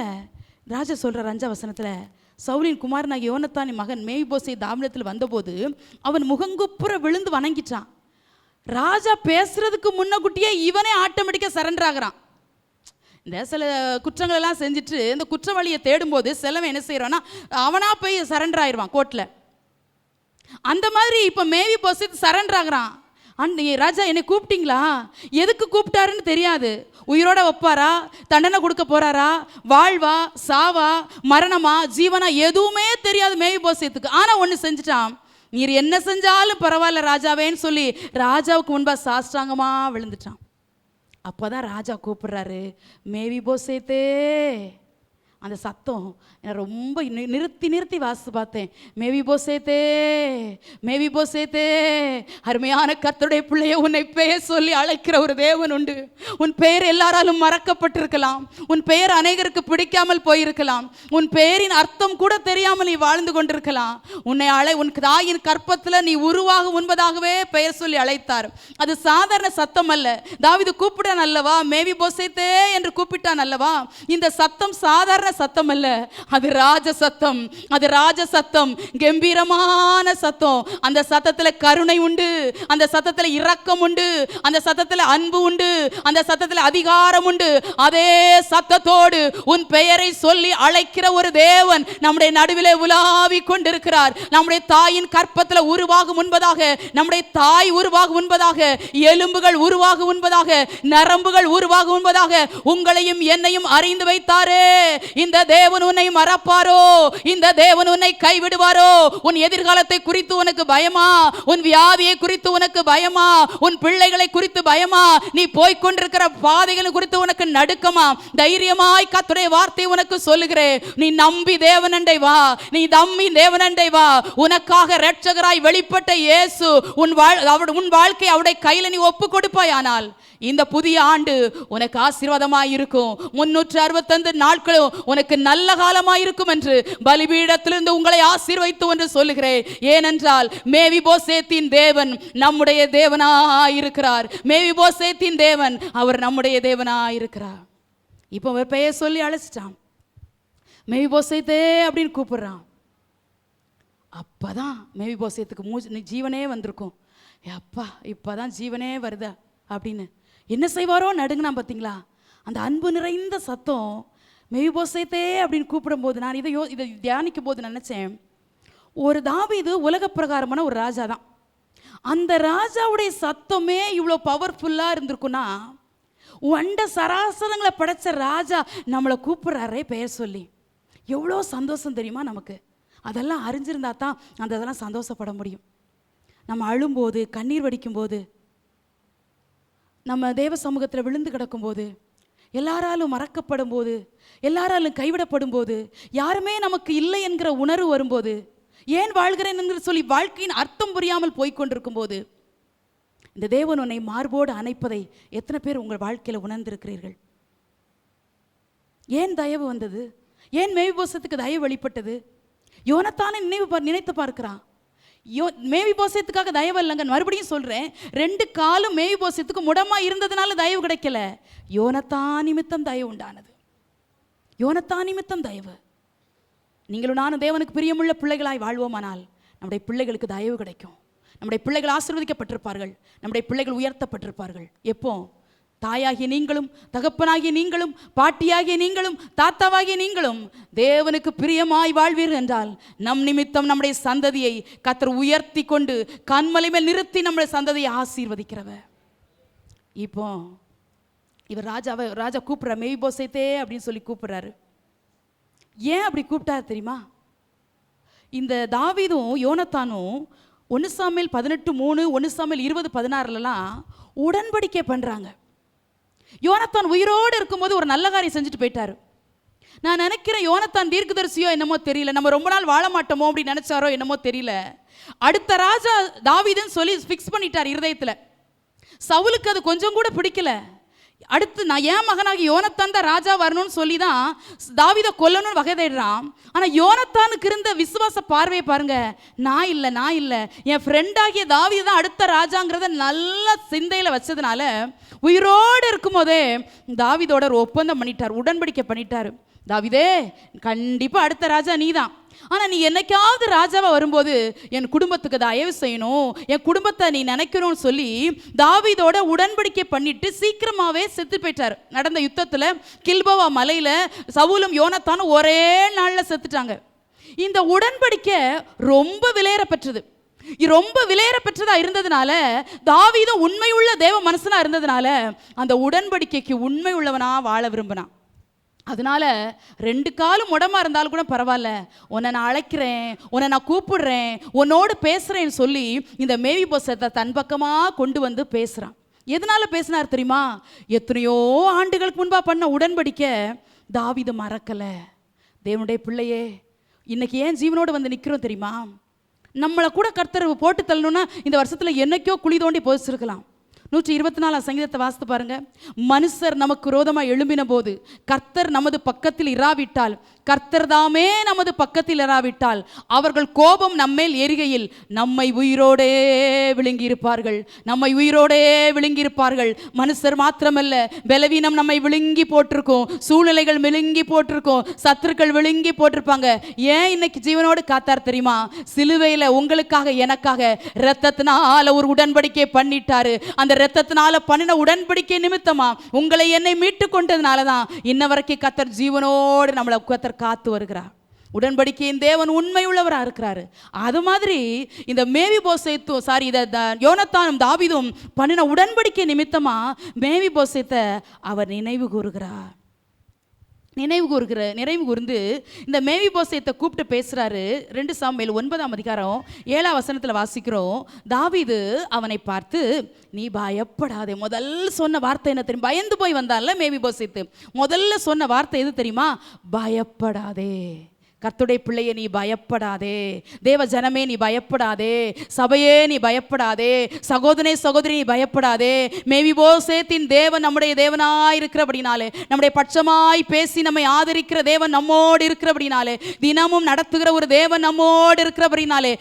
Speaker 1: ராஜா சொல்கிறார் 5 வசனத்தில், சவுலின் குமாரனாகிய யோனத்தானின் மகன் மேவிபோசேத் தாவீதிடத்தில் வந்தபோது அவன் முகங்குப்புற விழுந்து வணங்கிட்டான். ராஜா பேசுறதுக்கு முன்னகுட்டியே இவனே ஆட்டோமேட்டிக்காக சரண்டர் ஆகிறான். இந்த சில குற்றங்கள் எல்லாம் செஞ்சுட்டு இந்த குற்றவாளியை தேடும்போது சிலவன் என்ன செய்கிறான்னா அவனா போய் சரண்டர் ஆயிடுவான் கோர்ட்டில். அந்த மாதிரி இப்போ மேவிபோசேத் சரண்டர் ஆகிறான். ராஜா என்னை கூப்பிட்டீங்களா? எதுக்கு கூப்பிட்டாருன்னு தெரியாது. உயிரோட வைப்பாரா? தண்டனை கொடுக்க போறாரா? வாழ்வா சாவா மரணமா ஜீவனா எதுவுமே தெரியாது மேவிபோசேத்துக்கு. ஆனால் ஒன்று செஞ்சுட்டான், நீர் என்ன செஞ்சாலும் பரவாயில்ல ராஜாவேன்னு சொல்லி ராஜாவுக்கு முன்பாக சாஷ்டாங்கமா விழுந்துட்டான். அப்போதான் ராஜா கூப்பிடுறாரு, மேவிபோசேத்தே. அந்த சத்தம் ரொம்ப நிறுத்தி வாசித்து பார்த்தேன். மேவிபோசேத்தே, மேவிபோசேத்தே. அருமையான கர்த்தருடைய பிள்ளைய, உன்னை பெயர் சொல்லி அழைக்கிற ஒரு தேவன் உண்டு. உன் பெயர் எல்லாராலும் மறக்கப்பட்டிருக்கலாம், உன் பெயர் அநேகருக்கு பிடிக்காமல் போயிருக்கலாம், உன் பெயரின் அர்த்தம் கூட தெரியாமல் நீ வாழ்ந்து கொண்டிருக்கலாம். உன் தாயின் கற்பத்தில் நீ உருவாக முன்பதாகவே பெயர் சொல்லி அழைத்தார். அது சாதாரண சத்தம் அல்ல. தாவீது கூப்பிட்டான் அல்லவா, மேவிபோசேத்தே என்று கூப்பிட்டான் அல்லவா. இந்த சத்தம் சாதாரண சத்தம் அல்ல, அது ராஜ சத்தம். அது ராஜ சத்தம், கம்பீரமான சத்தம். அந்த சத்தத்தில் கருணை உண்டு, அந்த சத்தத்தில் இரக்கம் உண்டு, அந்த சத்தத்தில் அன்பு உண்டு, அந்த சத்தத்தில் அதிகாரம் உண்டு. அதே சத்தத்தோடு உன் பெயரை சொல்லி அழைக்கிற ஒரு தேவன் நம்முடைய நடுவிலே உலாவி கொண்டிருக்கிறார். நம்முடைய தாயின் கற்பத்தில் உருவாகும் முன்பதாக, நம்முடைய தாய் உருவாகும் முன்பதாக, எலும்புகள் உருவாகும் முன்பதாக, நரம்புகள் உருவாகும் முன்பதாக உங்களையும் என்னையும் அறிந்து வைத்தாரே. இந்த தேவன் உன்னை மறப்பாரோ? இந்த தேவன் உன்னை கைவிடுவாரோ? உன் எதிர்காலத்தை குறித்து உனக்கு பயமா? உன் வியாதியை குறித்து உனக்கு பயமா? உன் பிள்ளைகளை குறித்து பயமா? நீ போய்கொண்டிருக்கிற பாதைகளை குறித்து உனக்கு நடுக்கமா? தைரியமாய் கர்த்தருடைய வார்த்தை உனக்கு சொல்லுகிறேன், நீ நம்பி தேவனண்டை வா, நீ நம்பி தேவனண்டை வா. உனக்காக இரட்சகராய் வெளிப்பட்ட இயேசு உன் வாழ்க்கை அவருடைய கையில் நீ ஒப்பு கொடுப்பாயானால் இந்த புதிய ஆண்டு உனக்கு ஆசீர்வாதமாய் இருக்கும். 365 நாட்களும் உனக்கு நல்ல காலமாய் இருக்கும் என்று பலிபீடத்திலிருந்து உங்களை ஆசீர்வதித்து என்று சொல்லுகிறேன். ஏனென்றால் மேவிபோசேத்தின் தேவன் நம்முடைய தேவனாயிருக்கிறார். மேவிபோசேத்தின் தேவன் அவர் நம்முடைய தேவனாயிருக்கிறார். இப்போ அவர் பெயர் சொல்லி அழைச்சிட்டான். மேவிபோசேத்தே அப்படின்னு கூப்பிடுறான். அப்பதான் மேவிபோசேத்துக்கு ஜீவனே வந்திருக்கும். அப்பா இப்பதான் ஜீவனே வருதா அப்படின்னு என்ன செய்வாரோ நடுங்கினா பார்த்தீங்களா. அந்த அன்பு நிறைந்த சத்தம் மேவிபோசேத்தே அப்படின்னு கூப்பிடும்போது நான் இதை தியானிக்கும் போது நினைச்சேன், ஒரு தாவீது உலக பிரகாரமான ஒரு ராஜா தான். அந்த ராஜாவுடைய சத்தமே இவ்வளோ பவர்ஃபுல்லாக இருந்திருக்குன்னா, வண்ட சராசரங்களை படைச்ச ராஜா நம்மளை கூப்பிடுறாரே பெயர் சொல்லி, எவ்வளோ சந்தோஷம் தெரியுமா நமக்கு. அதெல்லாம் அறிஞ்சிருந்தா தான் அதெல்லாம் சந்தோஷப்பட முடியும். நம்ம அழும்போது, கண்ணீர் வடிக்கும்போது, நம்ம தேவ சமூகத்தில் விழுந்து கிடக்கும்போது, எல்லாராலும் மறக்கப்படும் போது, எல்லாராலும் கைவிடப்படும் போது, யாருமே நமக்கு இல்லை என்கிற உணர்வு வரும்போது, ஏன் வாழ்கிறேன் என்று சொல்லி வாழ்க்கையின் அர்த்தம் புரியாமல் போய்கொண்டிருக்கும் போது, இந்த தேவன் உன்னை மார்போடு அணைப்பதை எத்தனை பேர் உங்கள் வாழ்க்கையில் உணர்ந்திருக்கிறீர்கள்? ஏன் தயவு வந்தது? ஏன் மேவிபோசத்துக்கு தயவு வெளிப்பட்டது? யோனத்தானை நினைத்து பார்க்கிறான். மேவிபோசத்துக்காக தயவு இல்லைங்க, மறுபடியும் சொல்றேன், 2 காலும் மேவிபோசத்துக்கு முடமா இருந்ததுனால தயவு கிடைக்கல. யோனத்தான் நிமித்தம் தயவு உண்டானது. யோனத்தான் நிமித்தம் தயவு. நீங்களும் நானும் தேவனுக்கு பிரியமுள்ள பிள்ளைகளாய் வாழ்வோமானால் நம்முடைய பிள்ளைகளுக்கு தயவு கிடைக்கும். நம்முடைய பிள்ளைகள் ஆசீர்வதிக்கப்பட்டிருப்பார்கள். நம்முடைய பிள்ளைகள் உயர்த்தப்பட்டிருப்பார்கள். எப்போ? தாயாகிய நீங்களும், தகப்பனாகிய நீங்களும், பாட்டியாகிய நீங்களும், தாத்தாவாகிய நீங்களும் தேவனுக்கு பிரியமாய் வாழ்வீர்கள் என்றால், நம் நிமித்தம் நம்முடைய சந்ததியை கர்த்தர் உயர்த்தி கொண்டு கண்மலை மேல் நிறுத்தி நம்முடைய சந்ததியை ஆசீர்வதிக்கிறவர். இப்போ இவர் ராஜா கூப்பிடுற மேவிபோசேத்தே அப்படின்னு சொல்லி கூப்பிடுறாரு. ஏன் அப்படி கூப்பிட்டாரு தெரியுமா? இந்த தாவீதும் யோனத்தானும் 1 சாமுவேல் 18:3, 1 சாமுவேல் 20:16 உடன்படிக்கை பண்றாங்க. யோனத்தான் உயிரோடு இருக்கும்போது ஒரு நல்ல காரியம் செஞ்சுட்டு போயிட்டாரு. நான் நினைக்கிறேன் யோனத்தான் தீர்க்கதரிசியோ என்னமோ தெரியல, நம்ம ரொம்ப நாள் வாழ மாட்டோமோ அப்படின்னு நினைச்சாரோ என்னமோ தெரியல, அடுத்த ராஜா தாவீதுன்னு சொல்லி ஃபிக்ஸ் பண்ணிட்டார் இருதயத்தில். சவுலுக்கு அது கொஞ்சம் கூட பிடிக்கல. அடுத்து நான் என் மகனாகி யோனத்தான் தான் ராஜா வரணும்னு சொல்லி தான் தாவீதை கொல்லணும்னு வகை தேடுறான். ஆனால் யோனத்தானுக்கு இருந்த விசுவாச பார்வையை பாருங்க. நான் இல்லை, என் ஃப்ரெண்டாகிய தாவீது தான் அடுத்த ராஜாங்கிறத நல்ல சிந்தையில் வச்சதுனால உயிரோடு இருக்கும்போதே தாவீதோட ஒரு ஒப்பந்தம் பண்ணிட்டார், உடன்படிக்கை பண்ணிட்டார். தாவீதே, கண்டிப்பாக அடுத்த ராஜா நீ தான். ஆனால் நீ என்னைக்காவது ராஜாவாக வரும்போது என் குடும்பத்துக்கு தயவு செய்யணும், என் குடும்பத்தை நீ நினைக்கணும்னு சொல்லி தாவீதோட உடன்படிக்கை பண்ணிட்டு சீக்கிரமாகவே செத்து போயிட்டார். நடந்த யுத்தத்தில் கில்போவா மலையில் சவுலும் யோனத்தானும் ஒரே நாளில் செத்துட்டாங்க. இந்த உடன்படிக்கை ரொம்ப விலையேறப்பெற்றது. ரொம்ப விலையேறப்பெற்றதா இருந்ததுனால, தாவீதும் உண்மையுள்ள தேவ மனசனா இருந்ததுனால அந்த உடன்படிக்கைக்கு உண்மை உள்ளவனா வாழ விரும்பினான். அதனால 2 காலும் முடமா இருந்தாலும் கூட பரவாயில்ல, உன்னை நான் அழைக்கிறேன், உன்னை நான் கூப்பிடுறேன், உன்னோடு பேசுறேன்னு சொல்லி இந்த மேவிபோசத்தை தன் பக்கமாக கொண்டு வந்து பேசுறான். எதனால பேசினார் தெரியுமா? எத்தனையோ ஆண்டுகளுக்கு முன்பா பண்ண உடன்படிக்கை தாவீது மறக்கல. தேவனுடைய பிள்ளையே, இன்னைக்கு ஏன் ஜீவனோடு வந்து நிற்கிறோம் தெரியுமா? நம்மளை கூட கர்த்தர் போட்டு தள்ளணும்னா இந்த வருஷத்தில் என்னைக்கோ குழி தோண்டி போதிச்சிருக்கலாம். 124 சங்கீதத்தை வாசித்து பாருங்க. மனுஷர் நமக்கு விரோதமாக எழும்பின போது கர்த்தர் நமது பக்கத்தில் இராவிட்டால், கர்த்தர் தாமே நமது பக்கத்தில் இராவிட்டால், அவர்கள் கோபம் நம்மேல் எரிகையில் நம்மை உயிரோடே விழுங்கியிருப்பார்கள், நம்மை உயிரோடே விழுங்கியிருப்பார்கள். மனுஷர் மாத்திரமல்ல, பலவீனம் நம்மை விழுங்கி போட்டிருக்கோம், சூழ்நிலைகள் விழுங்கி போட்டிருக்கோம், சத்துருக்கள் விழுங்கி போட்டிருப்பாங்க. ஏன் இன்னைக்கு ஜீவனோடு காத்தார் தெரியுமா? சிலுவையில் உங்களுக்காக எனக்காக இரத்தத்தினால ஒரு உடன்படிக்கை பண்ணிட்டாரு. அந்த இரத்தத்தினால பண்ணின உடன்படிக்கை நிமித்தமா உங்களை என்னை மீட்டு கொண்டதுனால தான் இன்ன வரைக்கும் கர்த்தர் ஜீவனோடு நம்மளை கர்த்தர் காத்து வருகிறார். உடன்படிக்கையின் தேவன் உண்மை உள்ளவராக இருக்கிறாரு. அது மாதிரி இந்த மேவிபோசேத்தும் இதை யோனத்தானும் தாவீதும் பண்ணின உடன்படிக்கை நிமித்தமா மேவிபோசேத்தை அவர் நினைவு கூறுகிறார். நினைவு கூர்ந்து இந்த மேவிபோசேத்தை கூப்பிட்டு பேசுறாரு. 2 சாமுவேல் 9ஆம் அதிகாரம் 7ஆம் வசனத்தில் வாசிக்கிறோம். தாவீது அவனை பார்த்து, நீ பயப்படாதே. முதல்ல சொன்ன வார்த்தை என்ன தெரியும்? பயந்து போய் வந்தான்ல மேவிபோசேத்து, முதல்ல சொன்ன வார்த்தை எது தெரியுமா? பயப்படாதே. கர்த்தருடைய பிள்ளையே நீ பயப்படாதே, தேவ ஜனமே நீ பயப்படாதே, சபையே நீ பயப்படாதே, சகோதரனே சகோதரி நீ பயப்படாதே. மேவிபோசேத்தின் தேவன் நம்முடைய தேவனாய் இருக்கிறபடினாலே, நம்முடைய பட்சமாய் பேசி நம்மை ஆதரிக்கிற தேவன் நம்மோடு இருக்கிறபடினாலே, தினமும் நடத்துகிற ஒரு தேவன் நம்மோடு இருக்கிறபடினாலே,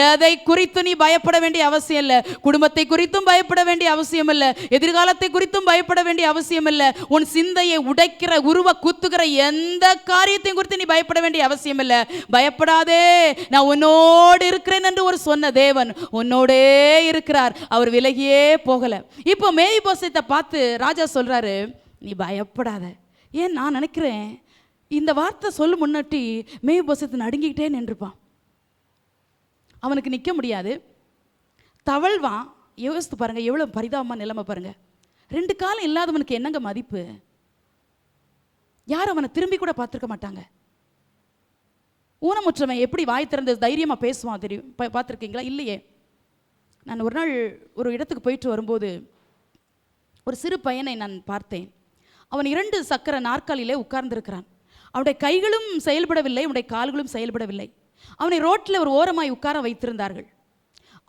Speaker 1: எதை குறித்து நீ பயப்பட வேண்டிய அவசியம் இல்லை. குடும்பத்தை குறித்தும் பயப்பட வேண்டிய அவசியம் இல்லை, எதிர்காலத்தை குறித்தும் பயப்பட வேண்டிய அவசியம் இல்லை. உன் சிந்தையை உடைக்கிற உருவ குத்துகிற எந்த காரியத்தையும் குறித்து நீ பயப்பட வேண்டிய அவசியம் இல்லை. பயப்படாதே, நான் உன்னோடு இருக்கிறேன் என்று ஒரு சொன்ன தேவன் உன்னோடே இருக்கிறார். அவர் விலகியே போகல. இப்போ மேவிபோசேத்தை பார்த்து ராஜா சொல்றாரு, நீ பயப்படாத. ஏன் நான் நினைக்கிறேன் இந்த வார்த்தை சொல்ல முன்னாடி மேவிபோசேத்து நடுங்கிக்கிட்டே நின்றுப்பான். அவனுக்கு நிற்க முடியாது, தவழ்வான். யோசித்து பாருங்க, எவ்வளவு பரிதாபமா நிலைமை பாருங்க. 2 காலம் இல்லாதவனுக்கு என்னங்க மதிப்பு? யாரும் அவனை திரும்பி கூட பார்த்துருக்க மாட்டாங்க. ஊனமுற்றவன் எப்படி வாய் திறந்து தைரியமா பேசுவான் தெரியும், பார்த்துருக்கீங்களா? இல்லையே. நான் ஒரு நாள் ஒரு இடத்துக்கு போயிட்டு வரும்போது ஒரு சிறு பையனை நான் பார்த்தேன். அவன் 2 சக்கர நாற்காலியிலே உட்கார்ந்திருக்கிறான். அவனுடைய கைகளும் செயல்படவில்லை, அவனுடைய கால்களும் செயல்படவில்லை. அவனை ரோட்டில் ஒரு ஓரமாய் உட்கார வைத்திருந்தார்கள்.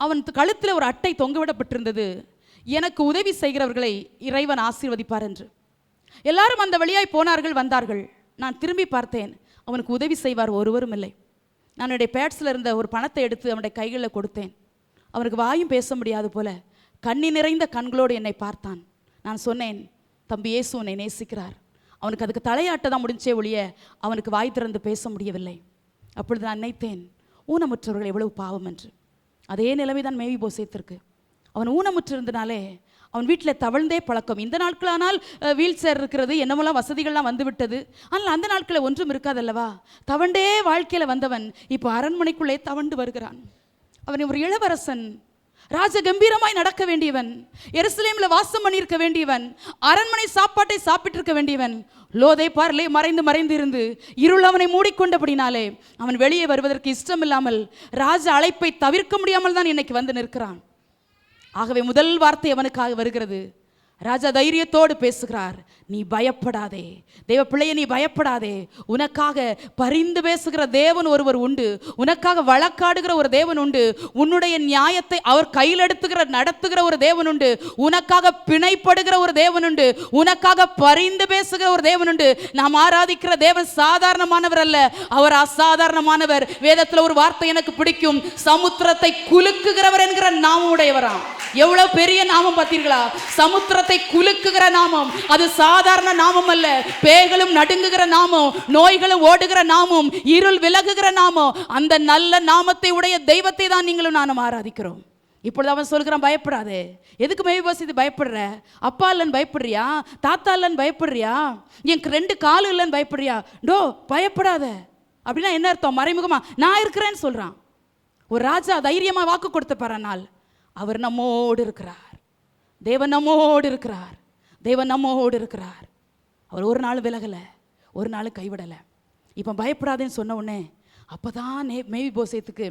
Speaker 1: அவன் கழுத்தில் ஒரு அட்டை தொங்கவிடப்பட்டிருந்தது, எனக்கு உதவி செய்கிறவர்களை இறைவன் ஆசீர்வதிப்பார் என்று. எல்லாரும் அந்த வழியாய் போனார்கள், வந்தார்கள். நான் திரும்பி பார்த்தேன், அவனுக்கு உதவி செய்வார் ஒருவரும் இல்லை. நான் என்னுடைய பேட்ஸில் இருந்த ஒரு பணத்தை எடுத்து அவனுடைய கைகளில் கொடுத்தேன். அவனுக்கு வாயும் பேச முடியாது போல கண்ணி நிறைந்த கண்களோடு என்னை பார்த்தான். நான் சொன்னேன், தம்பி இயேசு உன்னை நேசிக்கிறார். அவனுக்கு அதுக்கு தலையாட்ட தான் முடிஞ்சே ஒழிய அவனுக்கு வாய் திறந்து பேச முடியவில்லை. அப்பொழுது நான் நினைத்தேன், ஊனமுற்றவர்கள் எவ்வளவு பாவம் என்று. அதே நிலைமை தான் மேவிபோசேத்திற்கு. அவன் ஊனமுற்றிருந்தனாலே அவன் வீட்டில் தவழ்ந்தே பழக்கம். இந்த நாட்களானால் வீல் சேர் இருக்கிறது, என்னமெல்லாம் வசதிகள்லாம் வந்துவிட்டது. ஆனால் அந்த நாட்களில் ஒன்றும் இருக்காதல்லவா. தவண்டே வாழ்க்கையில் வந்தவன் இப்போ அரண்மனைக்குள்ளே தவண்டு வருகிறான். அவன் ஒரு இளவரசன், ராஜ கம்பீரமாய் நடக்க வேண்டியவன், எருசலேமில் வாசம் பண்ணியிருக்க வேண்டியவன், அரண்மனை சாப்பாட்டை சாப்பிட்டிருக்க வேண்டியவன். லோதை பார்லே மறைந்து மறைந்து இருந்து இருள் அவனை மூடிக்கொண்டபடினாலே அவன் வெளியே வருவதற்கு இஷ்டமில்லாமல் ராஜ அழைப்பை தவிர்க்க முடியாமல் தான் இன்னைக்கு வந்து நிற்கிறான். ஆகவே முதல் வார்த்தை அவனுக்காக வருகிறது. ராஜா தைரியத்தோடு பேசுகிறார், நீ பயப்படாதே, தேவ பிள்ளையை நீ பயப்படாதே. உனக்காக பரிந்து பேசுகிற தேவன் ஒருவர் உண்டு, உனக்காக வழக்காடுகிற ஒரு தேவன் உண்டு, உன்னுடைய நியாயத்தை அவர் கையில் எடுத்துகிற நடத்துகிற ஒரு தேவன் உண்டு, உனக்காக பிணைப்படுகிற ஒரு தேவன் உண்டு, உனக்காக பரிந்து பேசுகிற ஒரு தேவன் உண்டு. நாம் ஆராதிக்கிற தேவன் சாதாரணமானவர் அல்ல, அவர் அசாதாரணமானவர். வேதத்தில் ஒரு வார்த்தை எனக்கு பிடிக்கும், சமுத்திரத்தை குலுக்குகிறவர் என்கிற நாமம் உடையவராம். எவ்வளவு பெரிய நாமம் பார்த்தீர்களா? சமுத்திரத்தை குலுக்குகிற நாமம். அது சாதாரண நாமம் அல்ல, பேய்களும் நடுங்குகிற நாமம், நோய்களும் ஓடுகிற நாமம், இருள் விலகுகிற நாமம். அந்த நல்ல நாமத்தை உடைய தெய்வத்தை தான் நீங்களும் நானும் ஆராதிக்கிறோம். இப்பொழுது அவன் சொல்கிறான், பயப்படாதே. எதுக்கு மேவிபோசேத்து பயப்படுற? அப்பா இல்லைன்னு பயப்படுறியா? தாத்தா இல்லைன்னு பயப்படுறியா? எனக்கு 2 காலு இல்லைன்னு பயப்படுறியா? டோ பயப்படாத. அப்படின்னா என்ன அர்த்தம்? மறைமுகமா நான் இருக்கிறேன்னு சொல்றான். ஒரு ராஜா தைரியமா வாக்கு கொடுத்த பாருனால் அவர் நம்மோடு இருக்கிறார். தேவன் நம்மோடு இருக்கிறார். தேவன் நம்மோடு இருக்கிறார். அவர் ஒரு நாள் விலகலை, ஒரு நாள் கைவிடலை. இப்போ பயப்படாதேன்னு சொன்ன உடனே அப்போ தான் மேவிபோசேத்துக்கு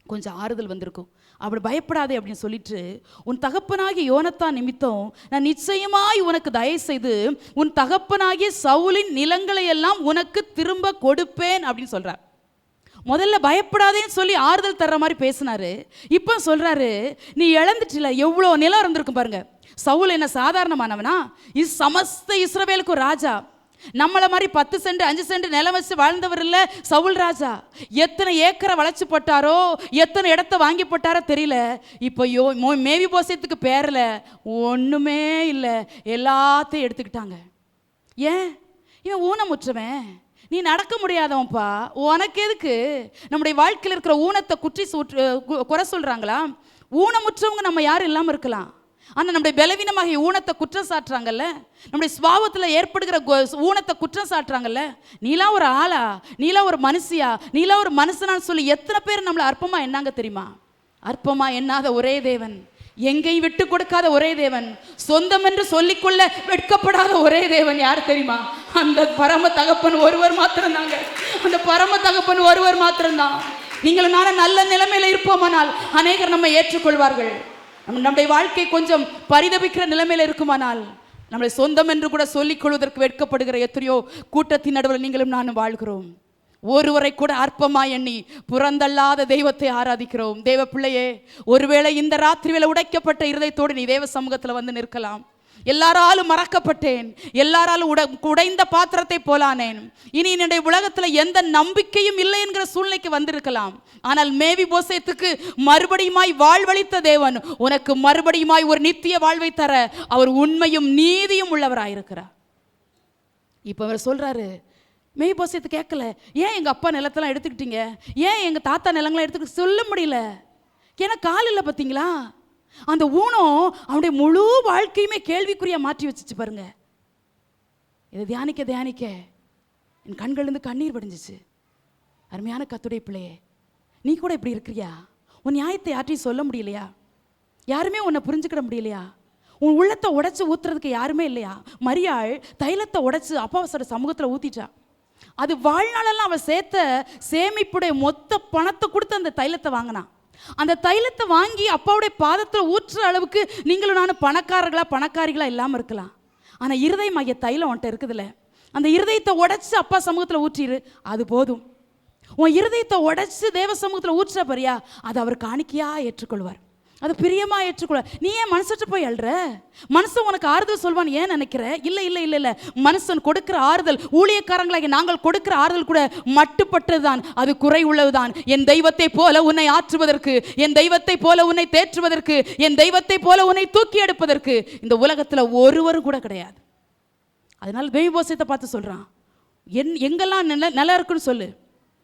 Speaker 1: கொஞ்சம் ஆறுதல் வந்திருக்கும். அப்படி பயப்படாதே அப்படின்னு சொல்லிட்டு, உன் தகப்பனாகிய யோனத்தான் நிமித்தம் நான் நிச்சயமாய் உனக்கு தயவு செய்து உன் தகப்பனாகிய சவுலின் நிலங்களை எல்லாம் உனக்கு திரும்ப கொடுப்பேன் அப்படின்னு சொல்றார். முதல்ல பயப்படாதேன்னு சொல்லி ஆறுதல் தர்ற மாதிரி பேசினாரு. இப்போ சொல்றாரு, நீ இழந்துட்டில, எவ்வளோ நிலம் இருந்திருக்கும் பாருங்க. சவுல் என்ன சாதாரணமானவனா? சமஸ்த இஸ்ரவேலுக்கு ராஜா. நம்மளை மாதிரி 10 சென்ட் 5 சென்ட் நிலம் வச்சு வாழ்ந்தவர் இல்லை சவுல் ராஜா. எத்தனை ஏக்கரை வளைச்சு போட்டாரோ, எத்தனை இடத்த வாங்கி போட்டாரோ தெரியல. இப்போ மேவிபோசேத்துக்கு பேரில் ஒன்றுமே இல்லை, எல்லாத்தையும் எடுத்துக்கிட்டாங்க. ஏன்? இவன் ஊனமுற்றவன், நீ நடக்க முடியாதவன்ப்பா, உனக்கு எதுக்கு? நம்முடைய வாழ்க்கையில் இருக்கிற ஊனத்தை குறை சொல்றாங்களா? ஊனமுற்றவங்க நம்ம யாரும் இல்லாமல் இருக்கலாம், ஆனால் நம்முடைய பலவீனமாகிய ஊனத்தை குற்றம் சாட்டுறாங்கல்ல, நம்முடைய சுபாவத்தில் ஏற்படுகிற ஊனத்தை குற்றம் சாட்டுறாங்கல்ல. நீலாம் ஒரு ஆளா? நீலாம் ஒரு மனுஷியா? நீலாம் ஒரு மனுஷனான்னு சொல்லி எத்தனை பேர் நம்மளை அற்பமா என்னாங்க தெரியுமா? அற்பமா எண்ணாத ஒரே தேவன், எங்கேயும் விட்டு கொடுக்காத ஒரே தேவன், சொந்தம் என்று சொல்லிக்கொள்ள வெட்கப்படாத ஒரே தேவன் யார் தெரியுமா? அந்த பரம தகப்பன் ஒருவர் மாத்திரம்தாங்க. அந்த பரம தகப்பன் ஒருவர் மாத்திரம்தான். நீங்களும் நானும் நல்ல நிலைமையில இருப்போமானால் அநேகர் நம்மை ஏற்றுக்கொள்வார்கள். நம்முடைய வாழ்க்கை கொஞ்சம் பரிதபிக்கிற நிலைமையில இருக்குமானால் நம்மளை சொந்தம் என்று கூட சொல்லிக் கொள்வதற்கு வெட்கப்படுகிற எத்தனையோ கூட்டத்தின் நடுவில் நீங்களும் நானும் வாழ்கிறோம். ஒருவரை கூட அற்பமா எண்ணி புறந்தள்ளாத தெய்வத்தை ஆராதிக்கிறோம். தேவ பிள்ளையே, ஒருவேளை இந்த ராத்திரி வேளை உடைக்கப்பட்ட இருதயத்தோடு நீ தேவ சமூகத்தில் வந்து நிற்கலாம். எல்லாராலும் மறக்கப்பட்டேன், எல்லாராலும் உடைந்த பாத்திரத்தை போலானேன், இனி என்னுடைய உலகத்தில் எந்த நம்பிக்கையும் இல்லை என்கிற சூழ்நிலைக்கு வந்திருக்கலாம். ஆனால் மேவிபோசேத்துக்கு மறுபடியுமாய் வாழ்வளித்த தேவன் உனக்கு மறுபடியுமாய் ஒரு நித்திய வாழ்வை தர அவர் உண்மையும் நீதியும் உள்ளவராயிருக்கிறார். இப்போ அவர் சொல்றாரு, மேவிபோசேத்து கேட்கல, ஏன் எங்கள் அப்பா நிலத்தெல்லாம் எடுத்துக்கிட்டீங்க, ஏன் எங்கள் தாத்தா நிலங்களாம் எடுத்துக்கிட்டு சொல்ல முடியல. ஏன்னா கால் இல்லை பார்த்தீங்களா? அந்த ஊனம் அவனுடைய முழு வாழ்க்கையுமே கேள்விக்குறியா மாற்றி வச்சுச்சு பாருங்க. இதை தியானிக்க தியானிக்க என் கண்கள்லேருந்து கண்ணீர் வடிஞ்சிச்சு. அருமையான கர்த்தருடைய பிள்ளையே, நீ கூட இப்படி இருக்கிறியா? உன் நியாயத்தை யார்ட்டையும் சொல்ல முடியலையா? யாருமே உன்னை புரிஞ்சுக்கிட முடியலையா? உன் உள்ளத்தை உடைச்சு ஊத்துறதுக்கு யாருமே இல்லையா? மரியாள் தைலத்தை உடைச்சு அப்பாவோட சமூகத்தில் ஊத்திட்டா. அது வாழ்நாளெல்லாம் அவள் சேர்த்த சேமிப்புடைய மொத்த பணத்தை கொடுத்து அந்த தைலத்தை வாங்கினான். அந்த தைலத்தை வாங்கி அப்பாவுடைய பாதத்தில் ஊற்றுற அளவுக்கு நீங்களும் நானும் பணக்காரிகளா இல்லாமல் இருக்கலாம். ஆனால் இருதயம் ஆகிய தைலம் உன்ட்ட இருக்குதுல்ல, அந்த இருதயத்தை உடைச்சு அப்பா சமூகத்தில் ஊற்றிரு, அது போதும். உன் இருதயத்தை உடைச்சு தேவ சமூகத்தில் ஊற்றுற பாரியா, அது அவர் காணிக்கையா ஏற்றுக்கொள்வார், அது பிரியமா ஏற்றுக்கொள்ள. நீ ஏன் மனசற்று போய் அழுற? மனுஷன் உனக்கு ஆறுதல் சொல்வான்னு ஏன் நினைக்கிற? இல்லை இல்லை இல்லை இல்லை, மனுஷன் கொடுக்கிற ஆறுதல், ஊழியக்காரங்களாகி நாங்கள் கொடுக்கிற ஆறுதல் கூட மட்டுப்பட்டதுதான், அது குறை உள்ளதுதான். என் தெய்வத்தை போல உன்னை ஆற்றுவதற்கு, என் தெய்வத்தை போல உன்னை தேற்றுவதற்கு, என் தெய்வத்தை போல உன்னை தூக்கி எடுப்பதற்கு இந்த உலகத்தில் ஒருவரும் கூட கிடையாது. அதனால மேவிபோசேத்தை பார்த்து சொல்றான், எங்கெல்லாம் நிலம் இருக்குன்னு சொல்லு.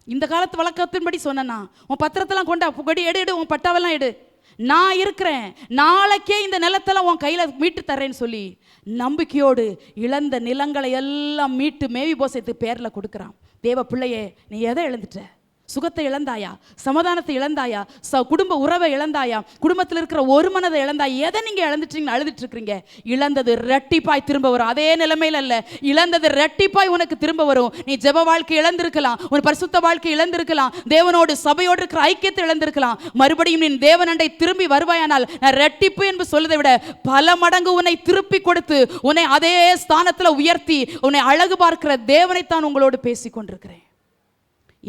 Speaker 1: இந்த காலத்து வழக்கத்தின்படி சொன்னா, உன் பத்திரத்தெல்லாம் கொண்டா, எடு, உன் பட்டாவெல்லாம் எடு, நான் இருக்கிறேன், நாளைக்கே இந்த நிலத்தெல்லாம் உன் கையில் மீட்டு தர்றேன்னு சொல்லி நம்பிக்கையோடு இழந்த நிலங்களை எல்லாம் மீட்டு மேவிபோசேத்து பேரில் கொடுக்குறான். தேவ பிள்ளையே, நீ எதை இழந்துட்ட? சுகத்தை இழந்தாயா? சமாதானத்தை இழந்தாயா? குடும்ப உறவை இழந்தாயா? குடும்பத்தில் இருக்கிற ஒரு மனதை இழந்தாயா? எதை நீங்கள் இழந்துட்டீங்கன்னு அழுதுட்டு இருக்கிறீங்க? இழந்தது ரெட்டிப்பாய் திரும்ப வரும். அதே நிலைமையில் அல்ல, இழந்தது ரெட்டிப்பாய் உனக்கு திரும்ப வரும். நீ ஜெப வாழ்க்கை இழந்திருக்கலாம், உன் பரிசுத்த வாழ்க்கை இழந்திருக்கலாம், தேவனோடு சபையோடு இருக்கிற ஐக்கியத்தை இழந்திருக்கலாம். மறுபடியும் நீ தேவனண்டை திரும்பி வருவாயானால் நான் ரெட்டிப்பு என்று சொல்வதை விட பல மடங்கு உன்னை திருப்பி கொடுத்து உன்னை அதே ஸ்தானத்தில் உயர்த்தி உன்னை அழகு பார்க்கிற தேவனைத்தான் உங்களோடு பேசி கொண்டிருக்கிறேன்.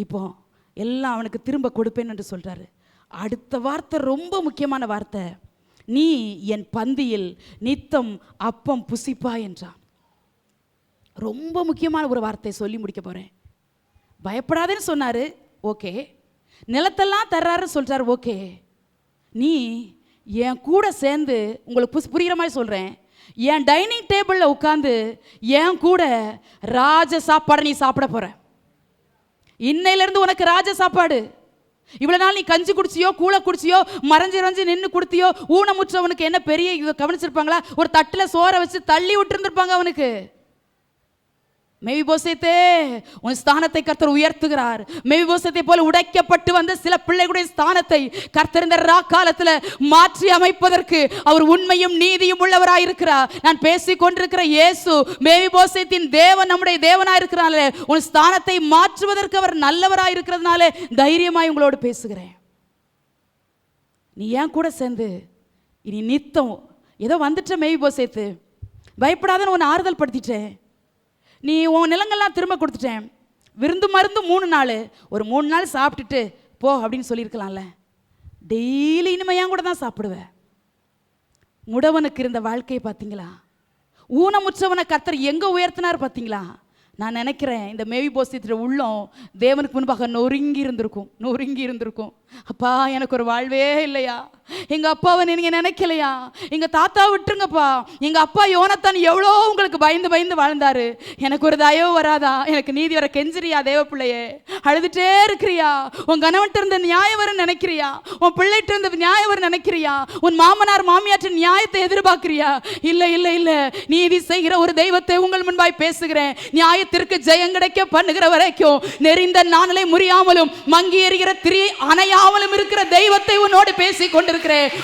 Speaker 1: இப்போ எல்லாம் அவனுக்கு திரும்ப கொடுப்பேன் என்று சொல்றாரு. அடுத்த வார்த்தை ரொம்ப முக்கியமான வார்த்தை, நீ என் பந்தியில் நித்தம் அப்பம் புசிப்பா என்றான். ரொம்ப முக்கியமான ஒரு வார்த்தை சொல்லி முடிக்க போறேன். பயப்படாதேன்னு சொன்னாரு, ஓகே. நிலத்தெல்லாம் தர்றாரு சொல்றாரு, ஓகே. நீ என் கூட சேர்ந்து, உங்களுக்கு புரிகிற மாதிரி சொல்றேன், என் டைனிங் டேபிளில் உட்காந்து என் கூட ராஜ சாப்பாடை நீ சாப்பிட போற. இன்னையிலிருந்து உனக்கு ராஜ சாப்பாடு. இவ்வளவு நாள் நீ கஞ்சி குடிச்சியோ, கூளை குடிச்சியோ, மறைஞ்சி நின்று கொடுத்தியோ, ஊனமுற்றவனுக்கு என்ன பெரிய கவனிச்சிருப்பாங்களா? ஒரு தட்டில் சோறை வச்சு தள்ளி விட்டுருந்துருப்பாங்க அவனுக்கு. மேவிபோசேத்தே, உன் ஸ்தானத்தை கர்த்தர் உயர்த்துகிறார். மேவிபோசேத்தை போல உடைக்கப்பட்டு வந்த சில பிள்ளைகளுடைய ஸ்தானத்தை கர்த்தர் இந்த காலத்தில் மாற்றி அமைப்பதற்கு அவர் உண்மையும் நீதியும் உள்ளவராயிருக்கிறார். நான் பேசிக் கொண்டிருக்கிற இயேசு மேவிபோசேத்தின் தேவன், நம்முடைய தேவனாயிருக்கிறாரே, உன் ஸ்தானத்தை மாற்றுவதற்கு அவர் நல்லவராயிருக்கிறதுனால தைரியமாய் உங்களோடு பேசுகிறேன். நீ ஏன் கூட சேர்ந்து இனி நித்தம் ஏதோ வந்துட்ட மேவிபோசேத்து, பயப்படாதன்னு உன்னை ஆறுதல் படுத்திட்டேன். நீ உன் நிலங்கள்லாம் திரும்ப கொடுத்துட்டேன். விருந்து மருந்து 3 நாள், ஒரு 3 நாள் சாப்பிட்டுட்டு போ அப்படின்னு சொல்லியிருக்கலாம்ல. டெய்லி இனிமையாக கூட தான் சாப்பிடுவேன். முடவனுக்கு இருந்த வாழ்க்கையை பார்த்தீங்களா? ஊனமுற்றவனை கர்த்தர் எங்கே உயர்த்தினார் பார்த்தீங்களா? நான் நினைக்கிறேன் இந்த மேவிபோசேத்து உள்ளம் தேவனுக்கு முன்பாக நொறுங்கி இருந்திருக்கும். அப்பா, எனக்கு ஒரு வாழ்வே இல்லையா? எங்கள் அப்பாவை நீங்கள் நினைக்கலையா? எங்கள் தாத்தா விட்டுருங்கப்பா. எங்கள் அப்பா யோனத்தான் எவ்வளோ உங்களுக்கு பயந்து வாழ்ந்தாரு. எனக்கு ஒரு தயவு வராதா? எனக்கு நீதி வர கெஞ்சிரியா? தேவ பிள்ளையே, அழுதுட்டே இருக்கிறியா? உன் கணவன்ட்டு இருந்த நியாயம் வரும் நினைக்கிறியா? உன் பிள்ளைட்டு இருந்த நியாயம் வரும் நினைக்கிறியா? உன் மாமனார் மாமியாற்ற நியாயத்தை எதிர்பார்க்கிறியா? இல்லை இல்லை இல்லை, நீதி செய்கிற ஒரு தெய்வத்தை உங்கள் முன்பாய் பேசுகிறேன். நியாயத்திற்கு ஜெயம் கிடைக்க பண்ணுகிற வரைக்கும் நெறிந்த நாணலை முறியாமலும் மங்கி எறிகிற திரி அணையாமலும் இருக்கிற தெய்வத்தை உன்னோடு பேசிக் கொண்டிருக்கிறேன்.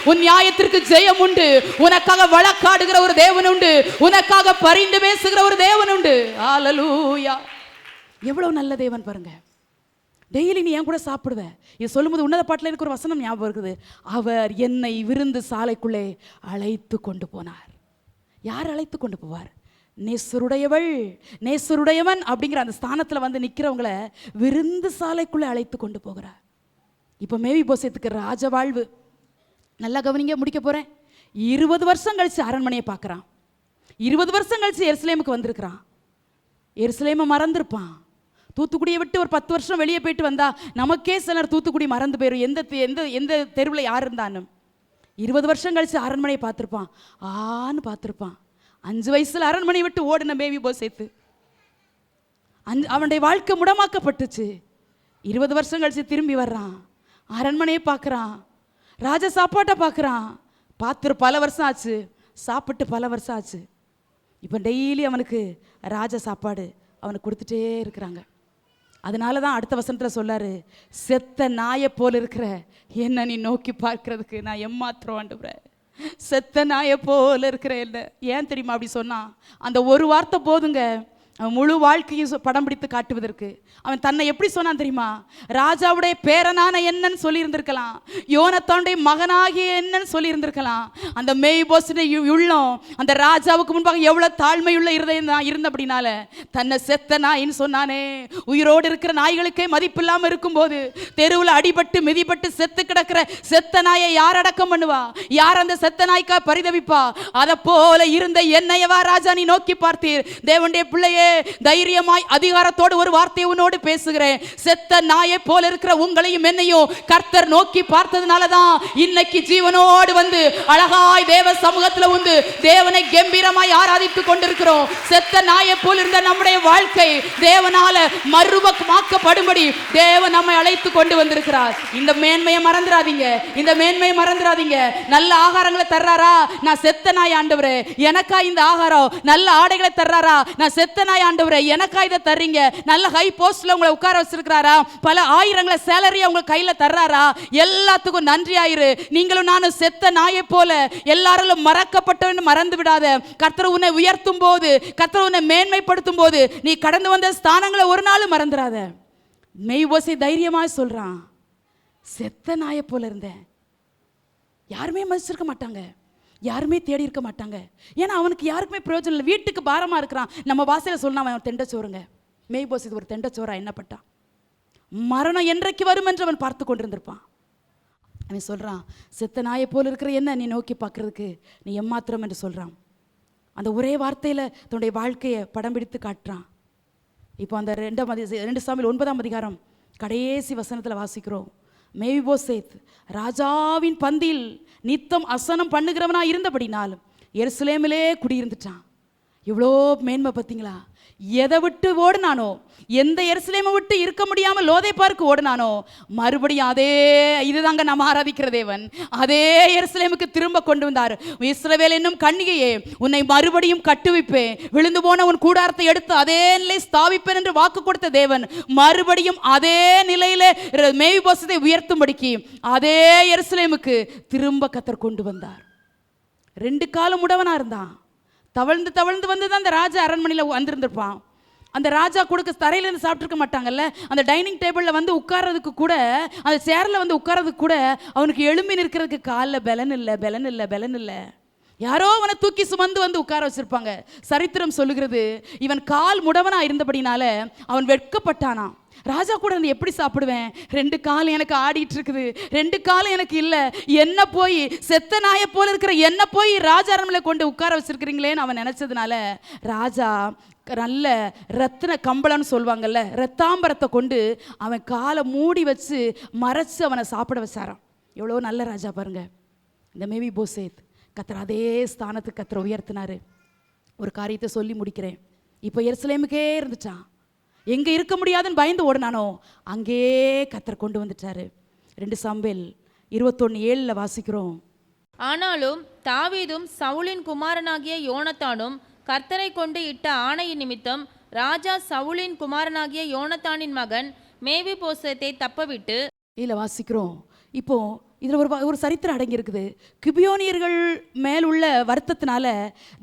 Speaker 1: உன் நியாயத்திற்கு ஜெயம் உண்டு. உனக்காக வழக்காடுகிற ஒரு தேவன் உண்டு. உனக்காக பரிந்து பேசுகிற ஒரு தேவன் உண்டு. ஹல்லேலூயா! எவ்வளவு நல்ல தேவன் பாருங்க. டெய்லி நீ என் கூட சாப்பிடுவ. இது சொல்லும்போது உன்னத பாட்டில் எனக்கு ஒரு வசனம் ஞாபகம் இருக்குது. அவர் என்னை விருந்து சாலைக்குள்ளே அழைத்து கொண்டு போனார். யார் அழைத்து கொண்டு போவார்? நேசருடையவள், நேசருடையவன் அப்படிங்கிற அந்த ஸ்தானத்தில் வந்து நிற்கிறவங்கள விருந்து சாலைக்குள்ளே அழைத்து கொண்டு போகிறார். இப்போ மேவிபோசேத்துக்கு ராஜ வாழ்வு. நல்லா கவனிங்க, முடிக்க போகிறேன். 20 வருஷம் கழித்து அரண்மனையை பார்க்குறான். 20 வருஷம் கழித்து எருசலேமுக்கு வந்திருக்கிறான். எருசலேமை மறந்துருப்பான். தூத்துக்குடியை விட்டு ஒரு 10 வருஷம் வெளியே போயிட்டு வந்தா நமக்கே சிலர் தூத்துக்குடி மறந்து போயிடும், எந்த எந்த எந்த தெருவில் யார் இருந்தான்னு. 20 வருஷம் கழித்து அரண்மனையை பார்த்துருப்பான். ஆன்னு பார்த்துருப்பான். 5 வயசில் அரண்மனையை விட்டு ஓடின மேவிபோசேத்து. அவனுடைய வாழ்க்கை முடமாக்கப்பட்டுச்சு. 20 வருஷம் கழித்து திரும்பி வர்றான். அரண்மனையை பார்க்குறான். ராஜ சாப்பாட்டை பார்க்குறான். பார்த்துரு பல வருஷம் ஆச்சு, சாப்பிட்டு பல வருஷம் ஆச்சு. இப்போ டெய்லி அவனுக்கு ராஜ சாப்பாடு அவனுக்கு கொடுத்துட்டே இருக்கிறாங்க. அதனால தான் அடுத்த வசனத்தில் சொல்லாரு, செத்த நாயை போல் இருக்கிற என்ன நீ நோக்கி பார்க்கறதுக்கு நான் எம்மாத்திரம் ஆண்டவரே. செத்த நாயை போல் இருக்கிற என்ன. ஏன் தெரியுமா அப்படி சொன்னான்? அந்த ஒரு வார்த்தை போதுங்க அவன் முழு வாழ்க்கையும் படம் பிடித்து காட்டுவதற்கு. அவன் தன்னை எப்படி சொன்னான் தெரியுமா? ராஜாவுடைய பேரனான என்னன்னு சொல்லியிருந்திருக்கலாம், யோனத்தானுடைய மகனாகிய என்னன்னு சொல்லியிருந்திருக்கலாம். அந்த மேய்போசுடைய உள்ளம் அந்த ராஜாவுக்கு முன்பாக எவ்வளோ தாழ்மையுள்ள இருதயம் தான் இருந்த அப்படின்னால தன்னை செத்த நாயின்னு சொன்னானே. உயிரோடு இருக்கிற நாய்களுக்கே மதிப்பில்லாமல் இருக்கும்போது தெருவில் அடிபட்டு மிதிப்பட்டு செத்து கிடக்கிற செத்த நாயை யார் அடக்கம் பண்ணுவா? யார் அந்த செத்த நாய்க்கா பரிதவிப்பா? அதை போல இருந்த என்னையவா ராஜா நீ நோக்கி பார்த்தீர்? தேவனுடைய பிள்ளையே, தைரியமாய் அதிகாரத்தோடு ஒரு வார்த்தையை உன்னோடு பேசுகிறேன். செத்த நாயை போல இருக்கிற உங்களையும் என்னையும் கர்த்தர் நோக்கி பார்த்ததுனால தான் இன்னைக்கு ஜீவனோடு வந்து அழகாய் தேவ சமூகத்தில் வந்து தேவனை கம்பீரமாய் ஆராதித்துக் கொண்டிருக்கிறோம். செத்த நாயை போல இருந்த நம்முடைய வாழ்க்கை தேவனால மறுபக்கமாக்கப்படும்படி தேவன் நம்மை அழைத்து கொண்டு வந்திருக்கிறார். இந்த மேன்மையை மறந்துடாதீங்க, இந்த மேன்மையை மறந்துடாதீங்க. நல்ல ஆகாரங்களை தர்றாரா? நான் செத்த நாய் ஆண்டவரே, எனக்கா இந்த ஆகாரம்? நல்ல ஆடைகளை தர்றாரா? நான் செத்த நாய் ஆண்டவரே, எனக்கா இதை தர்றீங்க? நல்ல ஹை போஸ்ட்ல உங்களை உட்கார வச்சிருக்கிறாரா? பல ஆயிரங்களை சேலரியா உங்க கையில தர்றாரா? எல்லாத்துக்கும் நன்றி ஆயிரு. நீங்களும் நானும் செத்த நாயை போல எல்லாரும் மறக்கப்பட்டவன்னு மறந்து விடாத. கர்த்தர் உன்னை உயர்த்தும் போது, கர்த்தர் உன்னை மேன்மைப்படுத்தும் போது நீ கடந்து வந்த ஸ்தானங்களை ஒரு நாளும் மறந்துடாத. மேய்போசேத் தைரியமாக சொல்றான், செத்த நாயை போல இருந்தேன். யாருமே மதிச்சிருக்க மாட்டாங்க, யாருமே தேடி இருக்க மாட்டாங்க. ஏன்னா அவனுக்கு யாருக்குமே பிரயோஜனம் இல்லை. வீட்டுக்கு பாரமாக இருக்கிறான். நம்ம வாசையில் சொன்னா அவன் தெண்டச்சோறுங்க. மேய்போசேத் ஒரு தெண்டச்சோரா எண்ணப்பட்டான். மரணம் என்றைக்கு வரும் என்று அவன் பார்த்து கொண்டிருந்திருப்பான். அவன் சொல்கிறான், செத்த நாயை போல இருக்கிற என்ன நீ நோக்கி பார்க்கறதுக்கு நீ எம்மாத்திரம் என்று சொல்கிறான். அந்த ஒரே வார்த்தையில் தன்னுடைய வாழ்க்கையை படம் பிடித்து காட்டுறான். இப்போ அந்த 2 சாமுவேல் 9ஆம் அதிகாரம் கடைசி வசனத்தில் வாசிக்கிறோம். மேவிபோசேத் ராஜாவின் பந்தியில் நித்தம் அசனம் பண்ணுகிறவனா இருந்தபடினால் எருசலேமிலே குடியிருந்துட்டான். இவ்வளோ மேன்மை பார்த்தீங்களா? எதை விட்டு ஓடுனானோ, எந்த எருசலேமை விட்டு இருக்க முடியாமல் லோதேபாருக்கு ஓடுனானோ, மறுபடியும் அதே இதுதாங்க நம்ம ஆராதிக்கிற தேவன், அதே எருசலேமுக்கு திரும்ப கொண்டு வந்தார். இஸ்ரவேல் என்னும் கன்னிகையே, உன்னை மறுபடியும் கட்டுவிப்பேன், விழுந்து போன உன் கூடாரத்தை எடுத்து அதே நிலை ஸ்தாபிப்பேன் என்று வாக்கு கொடுத்த தேவன் மறுபடியும் அதே நிலையில மேவிபோசேத்தை உயர்த்தும்படிக்கு அதே எருசலேமுக்கு திரும்ப கர்த்தர் கொண்டு வந்தார். 2 காலம் உடவனா இருந்தான். தவழ்ந்து தவழ்ந்து வந்து தான் அந்த ராஜா அரண்மனையில் வந்திருந்திருப்பான். அந்த ராஜா கொடுக்க தரையிலேருந்து சாப்பிட்ருக்க மாட்டாங்கல்ல. அந்த டைனிங் டேபிளில் வந்து உட்கார்றதுக்கு கூட, அந்த சேரில் வந்து உட்கார்றதுக்கு கூட அவனுக்கு எழும்பி நிற்கிறதுக்கு காலில் பலன் இல்லை. யாரோ அவனை தூக்கி சுமந்து வந்து உட்கார வச்சிருப்பாங்க. சரித்திரம் சொல்லுகிறது, இவன் கால் முடவனா இருந்தபடினால அவன் வெட்கப்பட்டானா. ராஜா கூட நான் எப்படி சாப்பிடுவேன்? 2 கால் எனக்கு ஆடிட்டு இருக்குது, 2 கால் எனக்கு இல்லை. என்ன போய் செத்த நாயை போல இருக்கிற என்ன போய் ராஜா அரண்மனையில கொண்டு உட்கார வச்சிருக்கிறீங்களேன்னு அவன் நினைச்சதுனால ராஜா நல்ல ரத்தின கம்பளம்னு சொல்லுவாங்கல்ல, ரத்தாம்பரத்தை கொண்டு அவன் காலை மூடி வச்சு மறைச்சு அவனை சாப்பிட வச்சாரான். எவ்வளோ நல்ல ராஜா பாருங்க. இந்த மேவிபோசேத் கர்த்தர் அதே ஸ்தானத்துக்கு கர்த்தர் உயர்த்தினாரு. ஒரு காரியத்தை சொல்லி முடிக்கிறேன். இப்போ எருசலேமுக்கே இருந்துச்சான். எங்கே இருக்க முடியாதுன்னு பயந்து ஓடினானோ அங்கே கர்த்தர் கொண்டு வந்துட்டாரு. 2 சாமுவேல் 21:7 வாசிக்கிறோம்.
Speaker 2: ஆனாலும் தாவீதும் சவுலின் குமாரனாகிய யோனத்தானும் கர்த்தரை கொண்டு இட்ட ஆணையின் நிமித்தம் ராஜா சவுலின் குமாரனாகிய யோனத்தானின் மகன் மேவிபோசேத்தை தப்பவிட்டு
Speaker 1: இதில் வாசிக்கிறோம். இப்போ இதில் ஒரு சரித்திரம் அடங்கி இருக்குது. கிபியோனியர்கள் மேல் உள்ள வருத்தத்தினால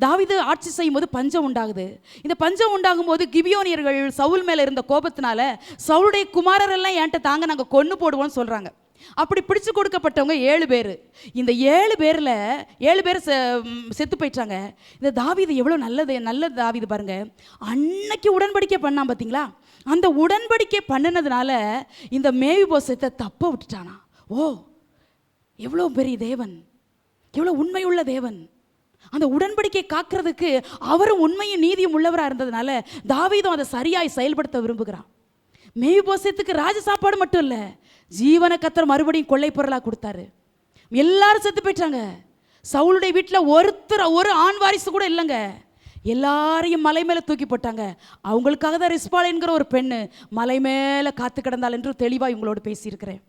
Speaker 1: தாவீது ஆட்சி செய்யும் போது பஞ்சம் உண்டாகுது. இந்த பஞ்சம் உண்டாகும் போது கிபியோனியர்கள் சவுல் மேலே இருந்த கோபத்தினால சவுளுடைய குமாரரெல்லாம் என்கிட்ட தாங்க, நாங்கள் கொன்று போடுவோம்னு சொல்கிறாங்க. அப்படி பிடிச்சு கொடுக்கப்பட்டவங்க 7 பேர். இந்த 7 பேரில் 7 பேர் செத்து போயிட்டாங்க. இந்த தாவீது எவ்வளோ நல்ல தாவீது பாருங்க. அன்னைக்கு உடன்படிக்கை பண்ணான் பார்த்தீங்களா? அந்த உடன்படிக்கை பண்ணினதுனால இந்த மேவிபோசேத்தை தப்ப விட்டுட்டானா. ஓ, எவ்வளோ பெரிய தேவன், எவ்வளோ உண்மையுள்ள தேவன். அந்த உடன்படிக்கை காக்கிறதுக்கு அவரும் உண்மையும் நீதியும் உள்ளவராக இருந்ததுனால தாவீதும் அதை சரியாய் செயல்படுத்த விரும்புகிறான். மேவிபோசேத்துக்கு ராஜ சாப்பாடு மட்டும் இல்லை, ஜீவன கர்த்தர் மறுபடியும் கொள்ளை பொருளாக கொடுத்தாரு. எல்லாரும் செத்து போயிட்டாங்க. சவுளுடைய வீட்டில் ஒரு ஆண் வாரிசு கூட இல்லைங்க. எல்லாரையும் மலை மேலே தூக்கி போட்டாங்க. அவங்களுக்காக தான் ரிஸ்பால் என்கிற ஒரு பெண்ணு மலை மேலே காத்து கிடந்தாள் என்று தெளிவாக இவங்களோடு பேசியிருக்கிறேன்.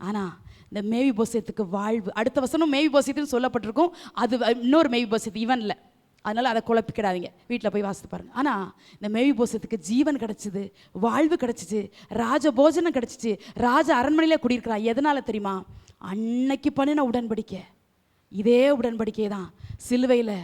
Speaker 1: ஆனால் இந்த மேவிபோசேத்துக்கு வாழ்வு, அடுத்த வசனம் மேவிபோசேத்துன்னு சொல்லப்பட்டிருக்கும், அது இன்னொரு மேவிபோசேத்து, இவன் இல்லை. அதனால் அதை குழப்பிக்கிடாதீங்க, வீட்டில் போய் வாசித்து பாருங்க. ஆனால் இந்த மேவிபோசேத்துக்கு ஜீவன் கிடச்சிது, வாழ்வு கிடச்சிச்சு, ராஜ போஜனம் கிடச்சிச்சு, ராஜ அரண்மனையில் குடியிருக்கிறான். எதனால் தெரியுமா? அன்னைக்கு பண்ணின உடன்படிக்கை. இதே உடன்படிக்கை தான் சிலுவையில்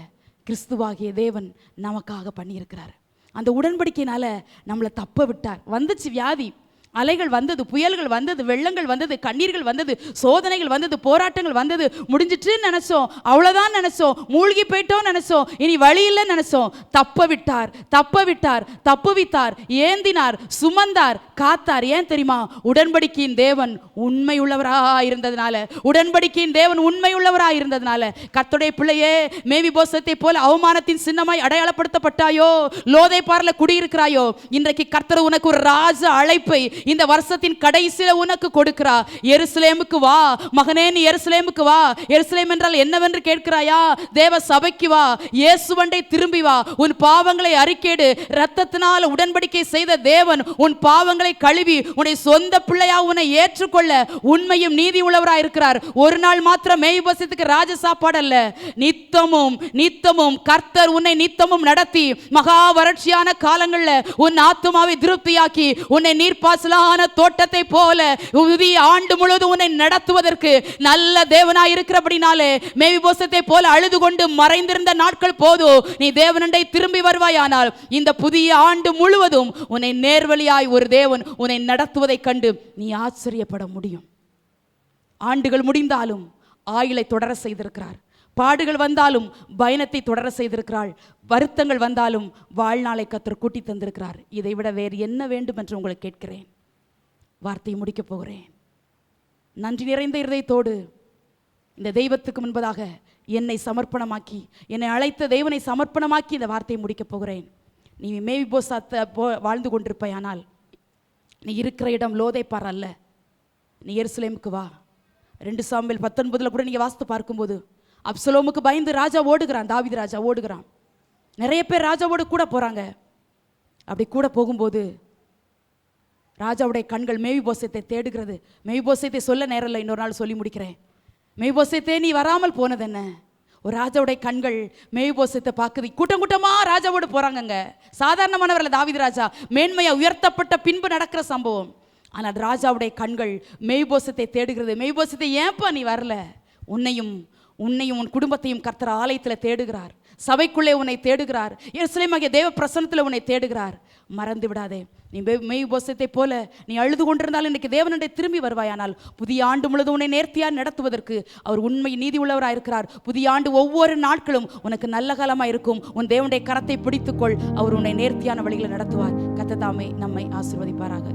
Speaker 1: கிறிஸ்துவாகிய தேவன் நமக்காக பண்ணியிருக்கிறார். அந்த உடன்படிக்கையினால நம்மளை தப்ப விட்டார். வந்துச்சு வியாதி, அலைகள் வந்தது, புயல்கள் வந்தது, வெள்ளங்கள் வந்தது, கண்ணீர்கள் வந்தது, சோதனைகள் வந்தது, போராட்டங்கள் வந்தது. முடிஞ்சிட்டுன்னு நினைச்சோம், அவ்வளோதான் நினைச்சோம், மூழ்கி போயிட்டோம் நினைச்சோம், இனி வழி இல்லைன்னு நினைச்சோம். தப்ப விட்டார், தப்புவித்தார், ஏந்தினார், சுமந்தார், காத்தார். ஏன் தெரியுமா? உடன்படிக்கையின் தேவன் உண்மை உள்ளவராக இருந்ததுனால, உடன்படிக்கையின் தேவன் உண்மை உள்ளவராக இருந்ததுனால. கர்த்தருடைய பிள்ளையே, மேவிபோசத்தை போல அவமானத்தின் சின்னமாய் அடையாளப்படுத்தப்பட்டாயோ, லோதை பார்ல குடியிருக்கிறாயோ, இன்றைக்கு கர்த்தர் உனக்கு ஒரு ராஜ அழைப்பை இந்த வருஷத்தின் கடைசியில உனக்கு கொடுக்கிறா. எருசலேமுக்கு வா மகனே, நீ எருசலேமுக்கு வா. எருசலேம் என்றால் என்னவென்று கேட்கிறாயா? தேவ சபைக்கு வா, இயேசுவண்டை திரும்பி வா, உன் பாவங்களை அறிக்கையிடு. இரத்தத்தினால் உடன்படிக்கை செய்த தேவன் உன் பாவங்களை கழுவி உன்னை சொந்த பிள்ளையா உன்னை ஏற்றுக்கொள்ள உண்மையும் நீதி உள்ளவராக இருக்கிறார். ஒரு நாள் மாத்திரம் மேய்போசத்துக்கு ராஜ சாப்பாடு அல்ல, நித்தமும் கர்த்தர் உன்னை நித்தமும் நடத்தி மகா வறட்சியான காலங்களில் உன் ஆத்துமாவை திருப்தியாக்கி உன்னை நீர்ப்பாசலான தோட்டத்தை போல புதிய ஆண்டு முழுவதும் உன்னை நடத்துவதற்கு நல்ல தேவனாய் இருக்கிறபடினாலே மேவிபோசத்தை போல அழுது கொண்டு மறைந்திருந்த நாட்கள் போதும். நீ தேவனண்டை திரும்பி வருவாயானால் இந்த புதிய ஆண்டு முழுவதும் உன்னை நேர்வழியாய் ஒரு தேவன் உன்னை நடத்துவதை கண்டு நீ ஆச்சரியப்பட முடியும். ஆண்டுகள் முடிந்தாலும் ஆயுளை தொடர செய்திருக்கிறார். பாடுகள் வந்தாலும் பயணத்தை தொடர செய்திருக்கிறாள். வருத்தங்கள் வந்தாலும் வாழ்நாளை கர்த்தர் கூட்டி தந்திருக்கிறார். இதை விட வேறு என்ன வேண்டும் என்று உங்களை கேட்கிறேன். வார்த்தையை முடிக்கப் போகிறேன். நன்றி நிறைந்த இருதயத்தோடு இந்த தெய்வத்துக்கு முன்பதாக என்னை சமர்ப்பணமாக்கி, என்னை அழைத்த தெய்வனை சமர்ப்பணமாக்கி இந்த வார்த்தையை முடிக்கப் போகிறேன். நீ மேவிபோசாத்த வாழ்ந்து கொண்டிருப்பாயானால் நீ இருக்கிற இடம் லோதைப்பார் அல்ல, நீ எருசலேமுக்கு வா. 2 சாமுவேல் 19 கூட நீங்கள் வாசித்து பார்க்கும்போது அப்சலோமுக்கு பயந்து ராஜா ஓடுகிறான், தாவீது ராஜா ஓடுகிறான். நிறைய பேர் ராஜாவோடு கூட போகிறாங்க. அப்படி கூட போகும்போது ராஜாவுடைய கண்கள் மேவிபோசத்தை தேடுகிறது. மேவிபோசத்தை சொல்ல நேரம் இல்லை, இன்னொரு நாள் சொல்லி முடிக்கிறேன். மேவிபோசத்தை நீ வராமல் போனது என்ன? ஒரு ராஜாவுடைய கண்கள் மேவிபோசத்தை பார்க்குது. கூட்டம் கூட்டமாக ராஜாவோடு போகிறாங்கங்க. சாதாரணமானவர்கள் தாவீது ராஜா மேன்மையாக உயர்த்தப்பட்ட பின்பு நடக்கிற சம்பவம். ஆனால் ராஜாவுடைய கண்கள் மேவிபோசத்தை தேடுகிறது. மேவிபோசத்தை ஏன்பா நீ வரல? உன்னையும் உன் குடும்பத்தையும் கர்த்தர் ஆலயத்தில் தேடுகிறார், சபைக்குள்ளே உன்னை தேடுகிறார், எருசலேமாகிய தேவ பிரசன்னத்தில் உன்னை தேடுகிறார். மறந்து விடாதே. நீ மேவிபோசத்தை போல நீ அழுது கொண்டிருந்தால் இன்றைக்கு தேவனண்டை திரும்பி வருவாயானால் புதிய ஆண்டு முழுவதும் உன்னை நேர்த்தியாக நடத்துவதற்கு அவர் உண்மை நீதி உள்ளவராக இருக்கிறார். புதிய ஆண்டு ஒவ்வொரு நாட்களும் உனக்கு நல்ல காலமாக இருக்கும். உன் தேவனுடைய கரத்தை பிடித்துக்கொள், அவர் உன்னை நேர்த்தியான வழிகளை நடத்துவார். கர்த்தர் தாமே நம்மை ஆசீர்வதிப்பாராக.